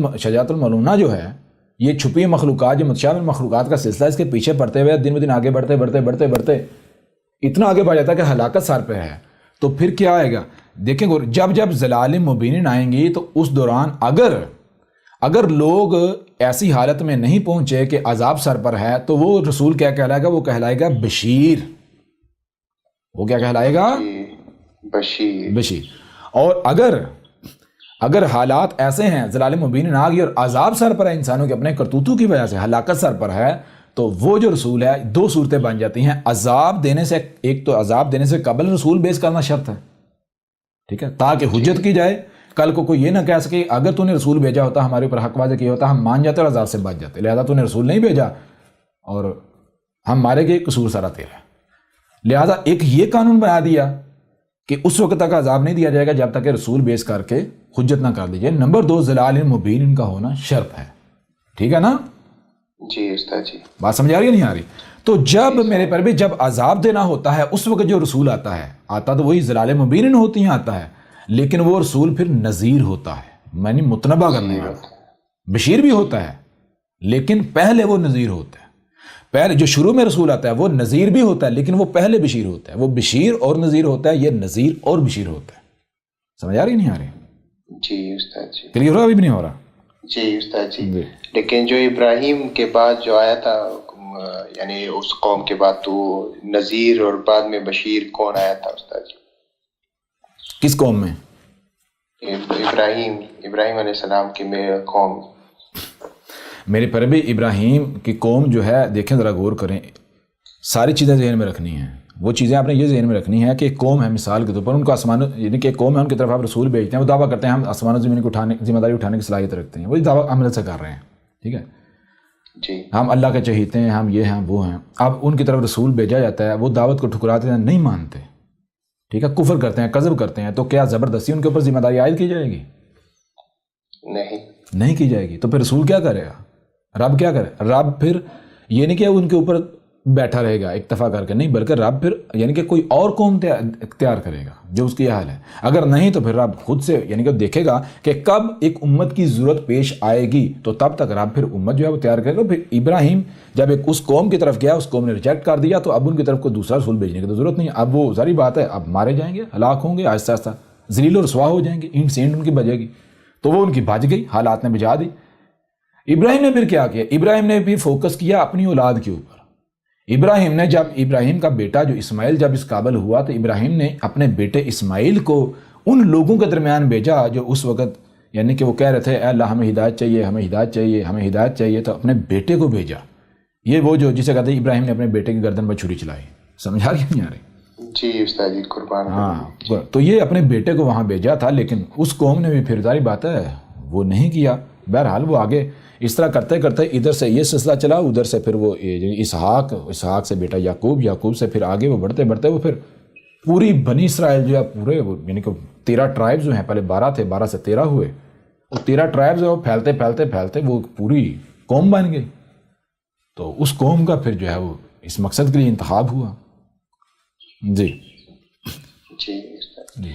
الملونہ جو ہے، یہ چھپی مخلوقات جو متشابہ مخلوقات کا سلسلہ، اس کے پیچھے پڑتے ہوئے دن بدن آگے بڑھتے اتنا آگے بڑھ جاتا ہے کہ ہلاکت سر پہ ہے، تو پھر کیا آئے گا؟ دیکھیں جب ضلال مبین آئیں گی تو اس دوران اگر لوگ ایسی حالت میں نہیں پہنچے کہ عذاب سر پر ہے تو وہ رسول کیا کہلائے گا؟ وہ کہلائے گا بشیر۔ وہ کیا کہلائے گا؟ بشیر۔ اور اگر حالات ایسے ہیں ضلال مبین آ گئی اور عذاب سر پر ہے انسانوں کے اپنے کرتوتوں کی وجہ سے، ہلاکت سر پر ہے، تو وہ جو رسول ہے دو صورتیں بن جاتی ہیں۔ عذاب دینے سے، ایک تو عذاب دینے سے قبل رسول بیس کرنا شرط ہے، ٹھیک ہے، تاکہ حجت کی جائے، کل کو کوئی یہ نہ کہہ سکے اگر تو نے رسول بھیجا ہوتا ہمارے اوپر حق واضح کیا ہوتا ہم مان جاتے اور عذاب سے بچ جاتے، لہذا تو نے رسول نہیں بھیجا اور ہم مارے گئے، قصور سارا تیرا ہے۔ لہذا ایک یہ قانون بنا دیا کہ اس وقت تک عذاب نہیں دیا جائے گا جب تک کہ رسول بیس کر کے حجت نہ کر دی جائے۔ نمبر 2 ضلال مبین ان کا ہونا شرط ہے، ٹھیک ہے نا؟ جی استاد جی، بات سمجھ آ رہی ہے نہیں آ رہی؟ تو جب میرے پر بھی جب عذاب دینا ہوتا ہے اس وقت جو رسول آتا تو وہی ضلال مبین ہوتی ہیں آتا ہے، لیکن وہ رسول پھر نذیر ہوتا ہے، یعنی متنبہ کرنے کا۔ بشیر بھی ہوتا ہے لیکن پہلے وہ نذیر ہوتا ہے۔ پہلے جو شروع میں رسول آتا ہے وہ نذیر بھی ہوتا ہے لیکن وہ پہلے بشیر ہوتا ہے۔ وہ بشیر اور نذیر ہوتا ہے، یہ نذیر اور بشیر ہوتا ہے۔ سمجھ آ رہی نہیں آ رہی؟ جی استاد جی، کلیئر ہوا؟ ابھی بھی نہیں ہو رہا؟ جی استاد جی۔ لیکن جو ابراہیم کے بعد جو آیا تھا، یعنی اس قوم کے بعد، تو نذیر اور بعد میں بشیر کون آیا تھا استاد جی؟ کس قوم میں؟ ابراہیم علیہ السلام کی قوم۔ میرے پر بھی ابراہیم کی قوم جو ہے، دیکھیں ذرا غور کریں، ساری چیزیں ذہن میں رکھنی ہیں۔ وہ چیزیں آپ نے یہ ذہن میں رکھنی ہے کہ ایک قوم ہے، مثال کے طور پر ان کو آسمان، یعنی کہ ایک قوم ہے، ان کی طرف آپ رسول بھیجتے ہیں، وہ دعویٰ کرتے ہیں ہم آسمان و زمین کو ذمہ داری اٹھانے کی صلاحیت رکھتے ہیں، وہی دعویٰ عمل سے کر رہے ہیں، ٹھیک ہے جی، ہم اللہ کے چہیتے ہیں، ہم یہ ہیں وہ ہیں۔ اب ان کی طرف رسول بھیجا جاتا ہے، وہ دعوت کو ٹھکراتے ہیں، نہیں مانتے، ٹھیک ہے، کفر کرتے ہیں، کذب کرتے ہیں، تو کیا زبردستی ان کے اوپر ذمہ داری عائد کی جائے گی؟ نہیں کی جائے گی۔ تو پھر رسول کیا کرے گا؟ رب کیا کرے؟ رب پھر یہ نہیں کہ ان کے اوپر بیٹھا رہے گا اکتفا کر کے، نہیں، بلکہ رب پھر یعنی کہ کوئی اور قوم اختیار کرے گا جو اس کی حال ہے۔ اگر نہیں تو پھر رب خود سے یعنی کہ دیکھے گا کہ کب ایک امت کی ضرورت پیش آئے گی، تو تب تک رب پھر امت جو ہے وہ تیار کرے گا۔ پھر ابراہیم جب ایک اس قوم کی طرف گیا، اس قوم نے ریجیکٹ کر دیا، تو اب ان کی طرف کوئی دوسرا رسول بھیجنے کی تو ضرورت نہیں ہے۔ اب وہ ظاہری بات ہے، اب مارے جائیں گے، ہلاک ہوں گے، آہستہ آہستہ ذلیل و رسوا ہو جائیں گے، اینٹ سینٹ ان کی بجے گی، تو وہ ان کی بج گئی، حالات نے بجا دی۔ ابراہیم نے پھر کیا کیا؟ ابراہیم نے بھی فوکس کیا اپنی اولاد کے اوپر۔ ابراہیم نے جب ابراہیم کا بیٹا جو اسماعیل جب اس قابل ہوا، تو ابراہیم نے اپنے بیٹے اسماعیل کو ان لوگوں کے درمیان بھیجا جو اس وقت یعنی کہ وہ کہہ رہے تھے اے اللہ ہمیں ہدایت چاہیے، ہمیں ہدایت چاہیے، ہمیں ہدایت چاہیے، تو اپنے بیٹے کو بھیجا۔ یہ وہ جو جسے کہتے ہیں ابراہیم نے اپنے بیٹے کی گردن پر چھری چلائی۔ سمجھ آ رہی نہیں آ رہی؟ جی استاد جی، قربان۔ ہاں، تو یہ اپنے بیٹے کو وہاں بھیجا تھا، لیکن اس قوم نے بھی پھر ظاہری بات ہے وہ نہیں کیا۔ بہرحال وہ آگے اس طرح کرتے کرتے ادھر سے یہ سلسلہ چلا، ادھر سے پھر وہ اسحاق سے بیٹا یعقوب سے پھر آگے وہ بڑھتے بڑھتے وہ پھر پوری بنی اسرائیل جو ہے پورے وہ یعنی کہ 13 ٹرائبز جو ہیں، پہلے 12 تھے، 12 سے 13 ہوئے، وہ 13 ٹرائبز وہ پھیلتے پھیلتے پھیلتے وہ پوری قوم بن گئی۔ تو اس قوم کا پھر جو ہے وہ اس مقصد کے لیے انتخاب ہوا۔ جی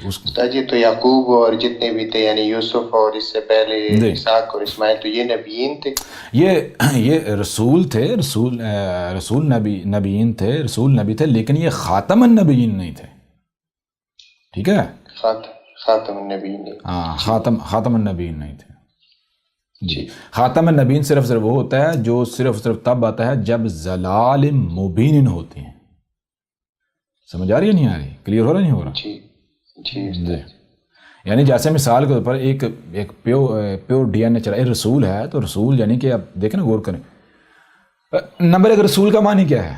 استاد جی، تو یعقوب اور جتنے بھی تھے، یعنی یوسف اور اس سے پہلے اسحاق اور اسماعیل، تو یہ نبیین تھے؟ یہ رسول تھے، رسول نبیین تھے، رسول نبی تھے، لیکن یہ خاتم النبیین نہیں تھے، ٹھیک ہے؟ خاتم النبیین نہیں، ہاں، خاتم النبیین نہیں تھے۔ جی، خاتم النبیین صرف وہ ہوتا ہے جو صرف تب آتا ہے جب ضلال مبین ہوتی ہیں۔ سمجھ آ رہی ہے نہیں آ رہی؟ کلیئر ہو رہا نہیں ہو رہا؟ جی، یعنی جیسے مثال کے طور پر ایک پیور ڈی این اے چلا رسول ہے، تو رسول یعنی کہ آپ دیکھیں نا، غور کریں، نمبر ایک رسول کا معنی کیا ہے؟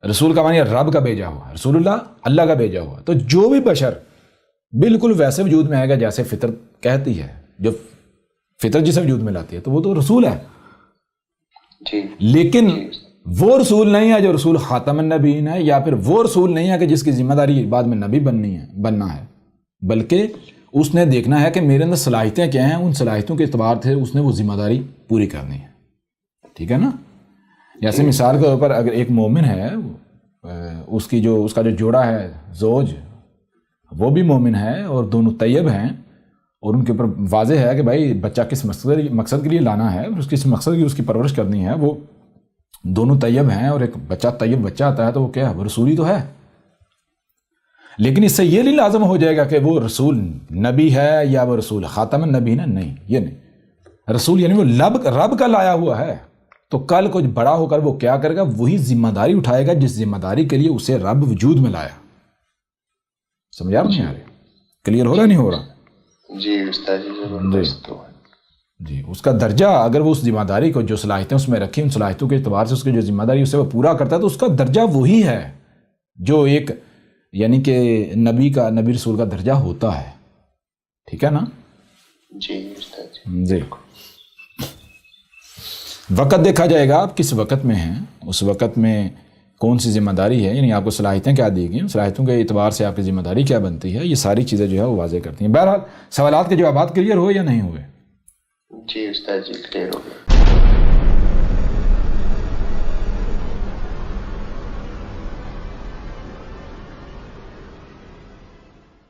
رسول کا معنی رب کا بھیجا ہوا، رسول اللہ کا بھیجا ہوا۔ تو جو بھی بشر بالکل ویسے وجود میں آئے گا جیسے فطرت کہتی ہے، جو فطرت جسے وجود میں لاتی ہے، تو وہ تو رسول ہے۔ لیکن وہ رسول نہیں ہے جو رسول خاتم النبیین ہے، یا پھر وہ رسول نہیں ہے کہ جس کی ذمہ داری بعد میں نبی بننا ہے، بلکہ اس نے دیکھنا ہے کہ میرے اندر صلاحیتیں کیا ہیں، ان صلاحیتوں کے اعتبار سے اس نے وہ ذمہ داری پوری کرنی ہے. ٹھیک ہے نا؟ جیسے مثال کے طور پر اگر ایک مومن ہے، اس کا جو جوڑا ہے زوج، وہ بھی مومن ہے اور دونوں طیب ہیں، اور ان کے اوپر واضح ہے کہ بھائی بچہ کس مقصد کے لیے لانا ہے، کس مقصد کی اس کی پرورش کرنی ہے، وہ دونوں طیب ہیں، اور ایک بچہ طیب بچہ آتا ہے تو وہ کیا ہے، وہ رسولی تو ہے. لیکن اس سے یہ نہیں لازم ہو جائے گا کہ وہ رسول نبی ہے یا وہ رسول خاتم النبی ہے. نہیں، یہ نہیں. رسول یعنی وہ رب کا لایا ہوا ہے، تو کل کچھ بڑا ہو کر وہ کیا کرے گا، وہی ذمہ داری اٹھائے گا جس ذمہ داری کے لیے اسے رب وجود میں لایا. سمجھا نہیں آ رہے؟ کلیئر ہو رہا نہیں ہو رہا؟ جی استاد جی. اس کا درجہ، اگر وہ اس ذمہ داری کو جو صلاحیتیں اس میں رکھی، ان صلاحیتوں کے اعتبار سے اس کی جو ذمہ داری اسے وہ پورا کرتا ہے، تو اس کا درجہ وہی ہے جو ایک یعنی کہ نبی رسول کا درجہ ہوتا ہے. ٹھیک ہے نا؟ جی استاد جی. وقت دیکھا جائے گا آپ کس وقت میں ہیں، اس وقت میں کون سی ذمہ داری ہے، یعنی آپ کو صلاحیتیں کیا دی گئی، صلاحیتوں کے اعتبار سے آپ کی ذمہ داری کیا بنتی ہے، یہ ساری چیزیں جو ہے وہ واضح کرتی ہیں. بہرحال سوالات کے جوابات کلیئر ہوئے یا نہیں ہوئے؟ جی استاد جی کلیئر ہو گئے.